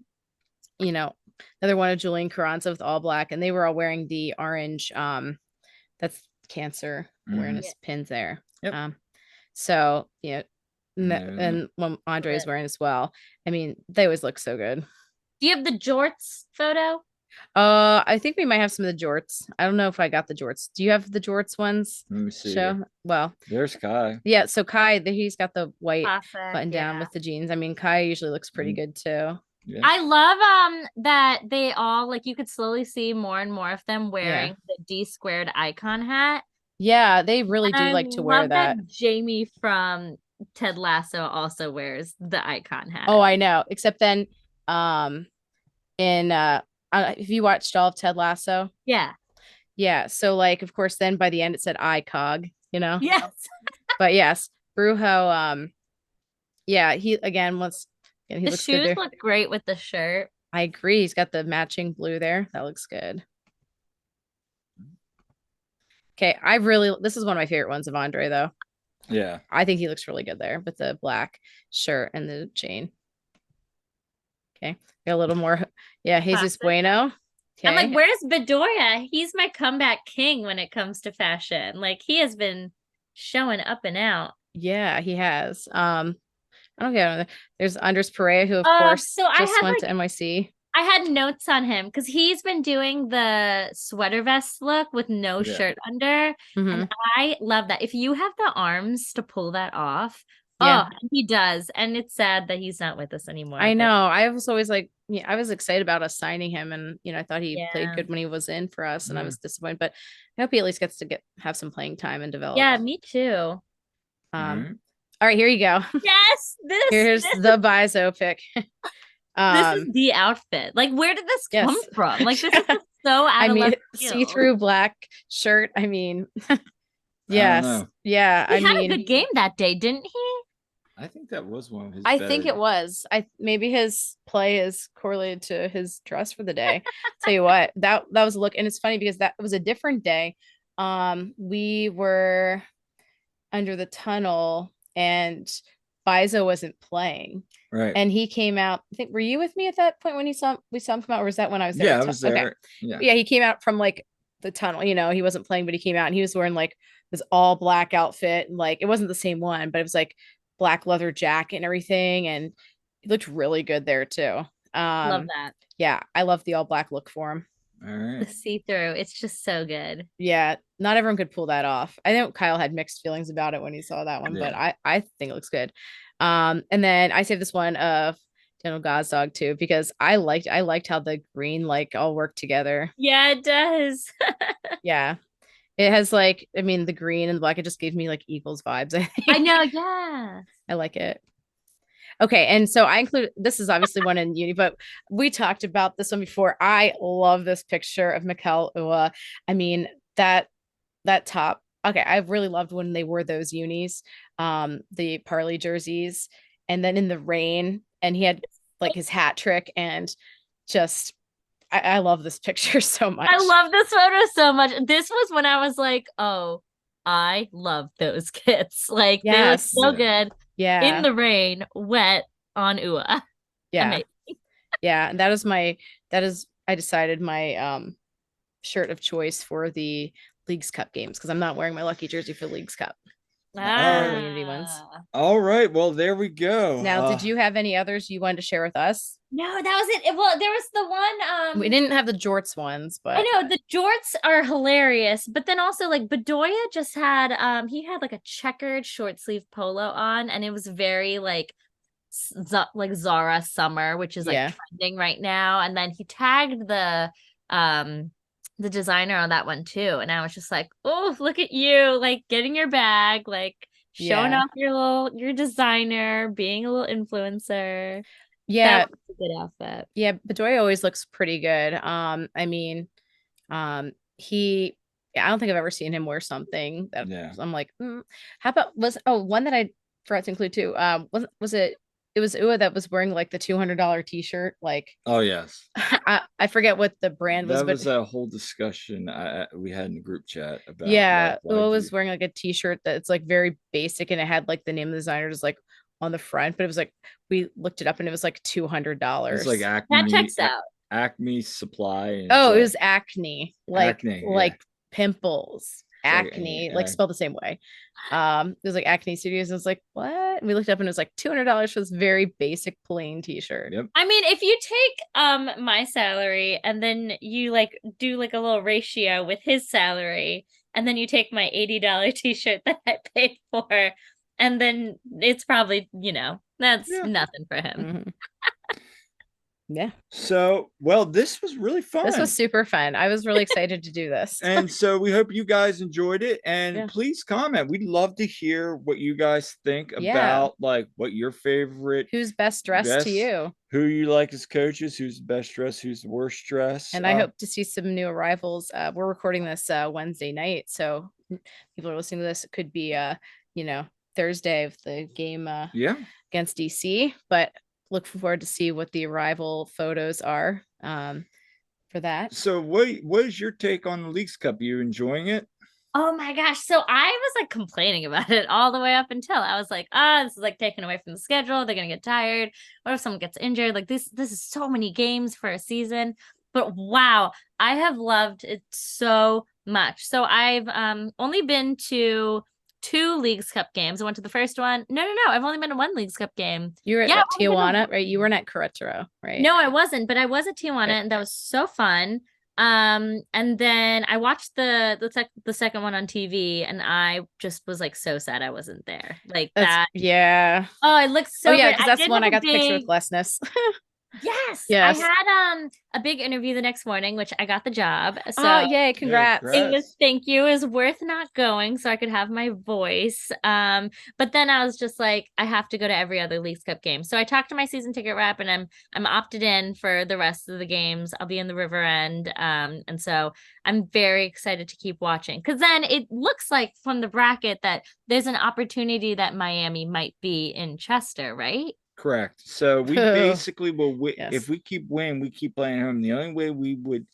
one of Julian Carranza with all black, and they were all wearing the orange, that's cancer awareness pins there. Yep. So, and when Andre is wearing as well, I mean, they always look so good. Do you have the jorts photo? I think we might have some of the jorts. I don't know if I got the jorts. Do you have the jorts ones? Let me see. Well, there's Kai. Yeah, so Kai, he's got the white button down with the jeans. I mean, Kai usually looks pretty good too. Yeah. I love that they all, like, you could slowly see more and more of them wearing the D squared icon hat. Yeah, they really do like to wear that. Jamie from Ted Lasso also wears the icon hat. Oh, I know. Except then if you watched all of Ted Lasso. Yeah. So like, of course, then by the end it said ICOG, Yes. But yes, Brujo, he again wants. Yeah, the shoes look great with the shirt. I agree. He's got the matching blue there. That looks good. Okay, this is one of my favorite ones of Andre, though. Yeah. I think he looks really good there with the black shirt and the chain. Okay, got a little more. Yeah, Jesus Bueno. Okay. I'm like, where's Bedoya? He's my comeback king when it comes to fashion. Like, he has been showing up and out. Yeah, he has. I don't get it. There's Andres Perea, who of course just went to NYC. I had notes on him because he's been doing the sweater vest look with no shirt under. And I love that. If you have the arms to pull that off, he does. And it's sad that he's not with us anymore. I know. I was always like, I was excited about us signing him, and I thought he played good when he was in for us, and I was disappointed. But I hope he at least gets to have some playing time and develop. Yeah, me too. All right, here you go. Yes, here's the Bizo pick. This is the outfit. Like, where did this come from? Like, this is so out of left field. See-through black shirt. I mean, yes, yeah. He had a good game that day, didn't he? I think that was one of his I better. think it was. Maybe his play is correlated to his dress for the day. Tell you what, that was a look, and it's funny because that was a different day. We were under the tunnel, and Bizo wasn't playing, Right. and he came out. I think, were you with me at that point when we saw him come out, or was that when I was there? Yeah, I was there. Okay. Yeah. Yeah, he came out from like the tunnel. He wasn't playing, but he came out and he was wearing like this all black outfit, and like it wasn't the same one, but it was like black leather jacket and everything, and he looked really good there too. Love that. Yeah, I love the all black look for him. All right. The see-through, it's just so good. Yeah, not everyone could pull that off. I know Kyle had mixed feelings about it when he saw that one, but I think it looks good. And then I saved this one of Daniel Gazdag too, because I liked how the green like all worked together. Yeah, it does. Yeah. It has like, I mean, the green and the black, it just gave me like Eagles vibes, I think. I know, yeah. I like it. Okay, and so I include, this is obviously one in uni, but we talked about this one before. I love this picture of Mikel Ua. I mean, that top. Okay, I've really loved when they wore those unis, the Parley jerseys, and then in the rain, and he had like his hat trick, and just I love this picture so much. I love this photo so much. This was when I was like, oh, I love those kits. Like, they look so good. Yeah. In the rain, wet on Ua. Yeah. Amazing. Yeah. And I decided my shirt of choice for the Leagues Cup games, because I'm not wearing my lucky jersey for Leagues Cup. All right. Well, there we go. Now, did you have any others you wanted to share with us? No, that was it. Well, there was the one. We didn't have the jorts ones, but I know the jorts are hilarious. But then also, like, Bedoya just had he had like a checkered short sleeve polo on, and it was very like Zara summer, which is like trending right now. And then he tagged the designer on that one too, and I was just like, oh, look at you, like getting your bag, like showing off your designer, being a little influencer. Yeah, that was a good outfit. Yeah, Bedoya always looks pretty good. I mean, I don't think I've ever seen him wear something that I'm like, how about one that I forgot to include too. It was Ua that was wearing like the $200 t-shirt. Like, oh yes, I forget what the brand was. That was a whole discussion we had in the group chat about. Yeah, Ua was wearing like a t-shirt that's like very basic, and it had like the name of the designer just like on the front, but it was like, we looked it up and it was like $200. It's like Acme. That checks out. Acme Supply. It was acne, like pimples. Acne, like spelled the same way. It was like Acne Studios. I was like, what? And we looked up and it was like $200 for this very basic plain t-shirt. Yep. I mean, if you take my salary and then you like do like a little ratio with his salary, and then you take my $80 t-shirt that I paid for, and then it's probably, that's nothing for him. Mm-hmm. Yeah. So, well, this was really fun. This was super fun. I was really excited to do this. And so we hope you guys enjoyed it. And please comment. We'd love to hear what you guys think about, like, what your favorite. Who's best dressed to you? Who you like as coaches? Who's the best dressed? Who's the worst dressed? And I hope to see some new arrivals. We're recording this Wednesday night. So people are listening to this. It could be, Thursday of the game against DC. But look forward to see what the arrival photos are for that. So what is your take on the Leagues Cup? You enjoying it? Oh my gosh. So I was like complaining about it all the way up until I was like, this is like taken away from the schedule. They're going to get tired. What if someone gets injured? Like this is so many games for a season. But wow, I have loved it so much. So I've only been to 2 Leagues Cup games. I went to the first one. No. I've only been to 1 Leagues Cup game. You were at Tijuana, right? You weren't at Querétaro, right? No, I wasn't, but I was at Tijuana, and that was so fun. And then I watched the second one on TV, and I just was like so sad I wasn't there. Like that. Yeah. Oh, it looks so. Oh yeah, because that's the one I got the picture with Lesness. Yes, I Yes. had a big interview the next morning, which I got the job. Oh, So yay, congrats. it was, thank you. It was worth not going so I could have my voice. But then I was just like, I have to go to every other Leagues Cup game. So I talked to my season ticket rep, and I'm opted in for the rest of the games. I'll be in the River End. And so I'm very excited to keep watching, because then it looks like from the bracket that there's an opportunity that Miami might be in Chester, right? Correct. So we basically will Yes. if we keep winning, we keep playing home. The only way we would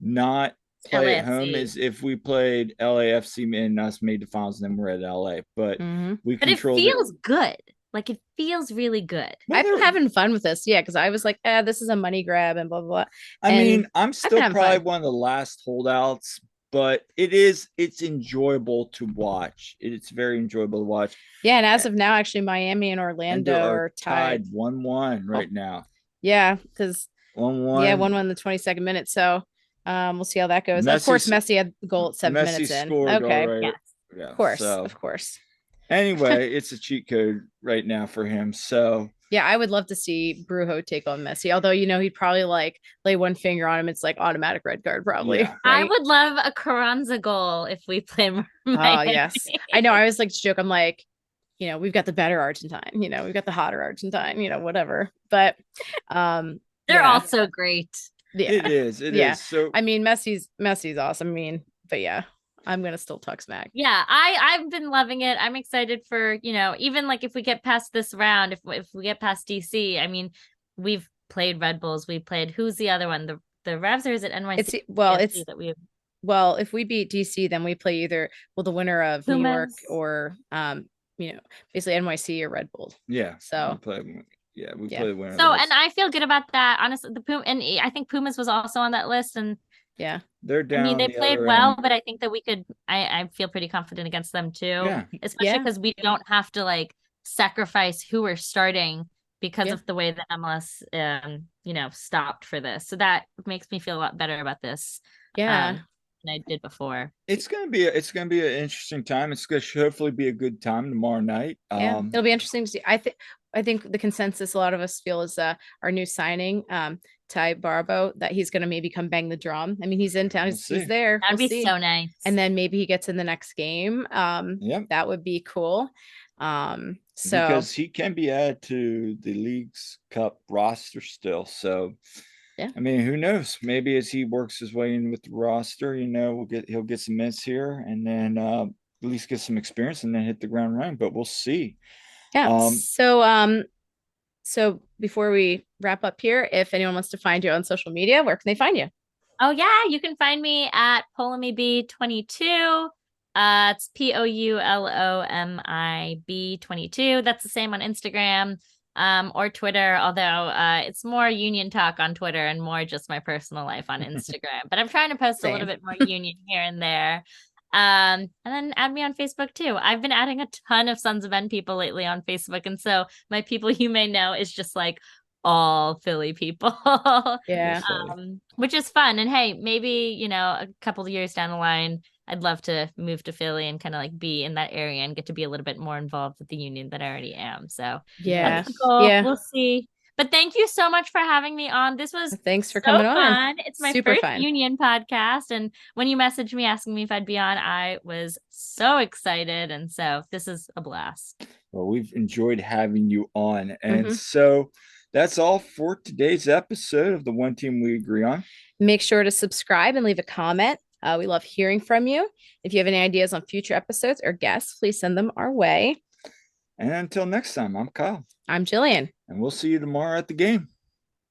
not play at home LAFC. is if we played LAFC and us made the finals, and then we're at LA. But we But it control feels good. Like, it feels really good. Well, I've been having fun with this. Yeah, because I was like, this is a money grab and blah, blah, blah. I And mean, I'm still having probably fun. one of the last holdouts, but it's enjoyable to watch. It's very enjoyable to watch. Yeah, and as of now, actually, Miami and Orlando are tied 1-1 right now. Yeah, because 1-1. Yeah, 1-1 in the 22nd minute. So we'll see how that goes. Of Messi's- course, Messi had the goal at 7 Messi minutes in. scored Okay. already. Yes. Yeah, Of course, so. of course. Anyway, it's a cheat code right now for him. So Yeah, I would love to see Brujo take on Messi. Although, he'd probably like lay one finger on him. It's like automatic red card, probably. Yeah. I Right? would love a Carranza goal if we play Oh, Miami. yes. I know. I always like to joke. I'm like, we've got the better Argentine, we've got the hotter Argentine, whatever. But they're all so great. Yeah. It is. It is. So I mean, Messi's awesome. I mean, but yeah, I'm gonna still talk smack. Yeah, I've been loving it. I'm excited for, even like if we get past this round, if we get past DC, I mean, we've played Red Bulls, we played, who's the other one? The Revs, or is it NYC? Well, if we beat DC, then we play either the winner of Pumas. New York or basically NYC or Red Bull. Yeah. So we play the winner. So, and I feel good about that. Honestly, and I think Pumas was also on that list, and yeah, they're down. I mean, they played well, but I think that we could. I feel pretty confident against them too. Yeah. Especially because we don't have to like sacrifice who we're starting because of the way that MLS, stopped for this. So that makes me feel a lot better about this. Yeah. Than I did before. It's gonna be an interesting time. It's gonna hopefully be a good time tomorrow night. Yeah, it'll be interesting to see. I think the consensus a lot of us feel is our new signing, Ty Barbo, that he's gonna maybe come bang the drum. I mean, he's in town. He's there. That'd be so nice. And then maybe he gets in the next game. That would be cool. So because he can be added to the Leagues Cup roster still. So yeah, I mean, who knows? Maybe as he works his way in with the roster, he'll get some minutes here, and then at least get some experience, and then hit the ground running. But we'll see. Yeah. So before we wrap up here, if anyone wants to find you on social media, where can they find you? Oh yeah, you can find me at Poulomi B22. It's POULOMI B22. That's the same on Instagram. Or Twitter, although it's more union talk on Twitter and more just my personal life on Instagram. But I'm trying to post a little bit more union here and there. And then add me on Facebook too. I've been adding a ton of Sons of N people lately on Facebook, and so my people you may know is just like all Philly people. Yeah. Which is fun. And hey, maybe a couple of years down the line, I'd love to move to Philly and kind of like be in that area and get to be a little bit more involved with the union that I already am. So yeah, that's cool. We'll see. But thank you so much for having me on. This was thanks for coming on. It's my Super first fun. union podcast. And when you messaged me asking me if I'd be on, I was so excited. And so this is a blast. Well, we've enjoyed having you on. And so that's all for today's episode of the One Team We Agree On. Make sure to subscribe and leave a comment. We love hearing from you. If you have any ideas on future episodes or guests, please send them our way. And until next time, I'm Kyle. I'm Jillian. And we'll see you tomorrow at the game.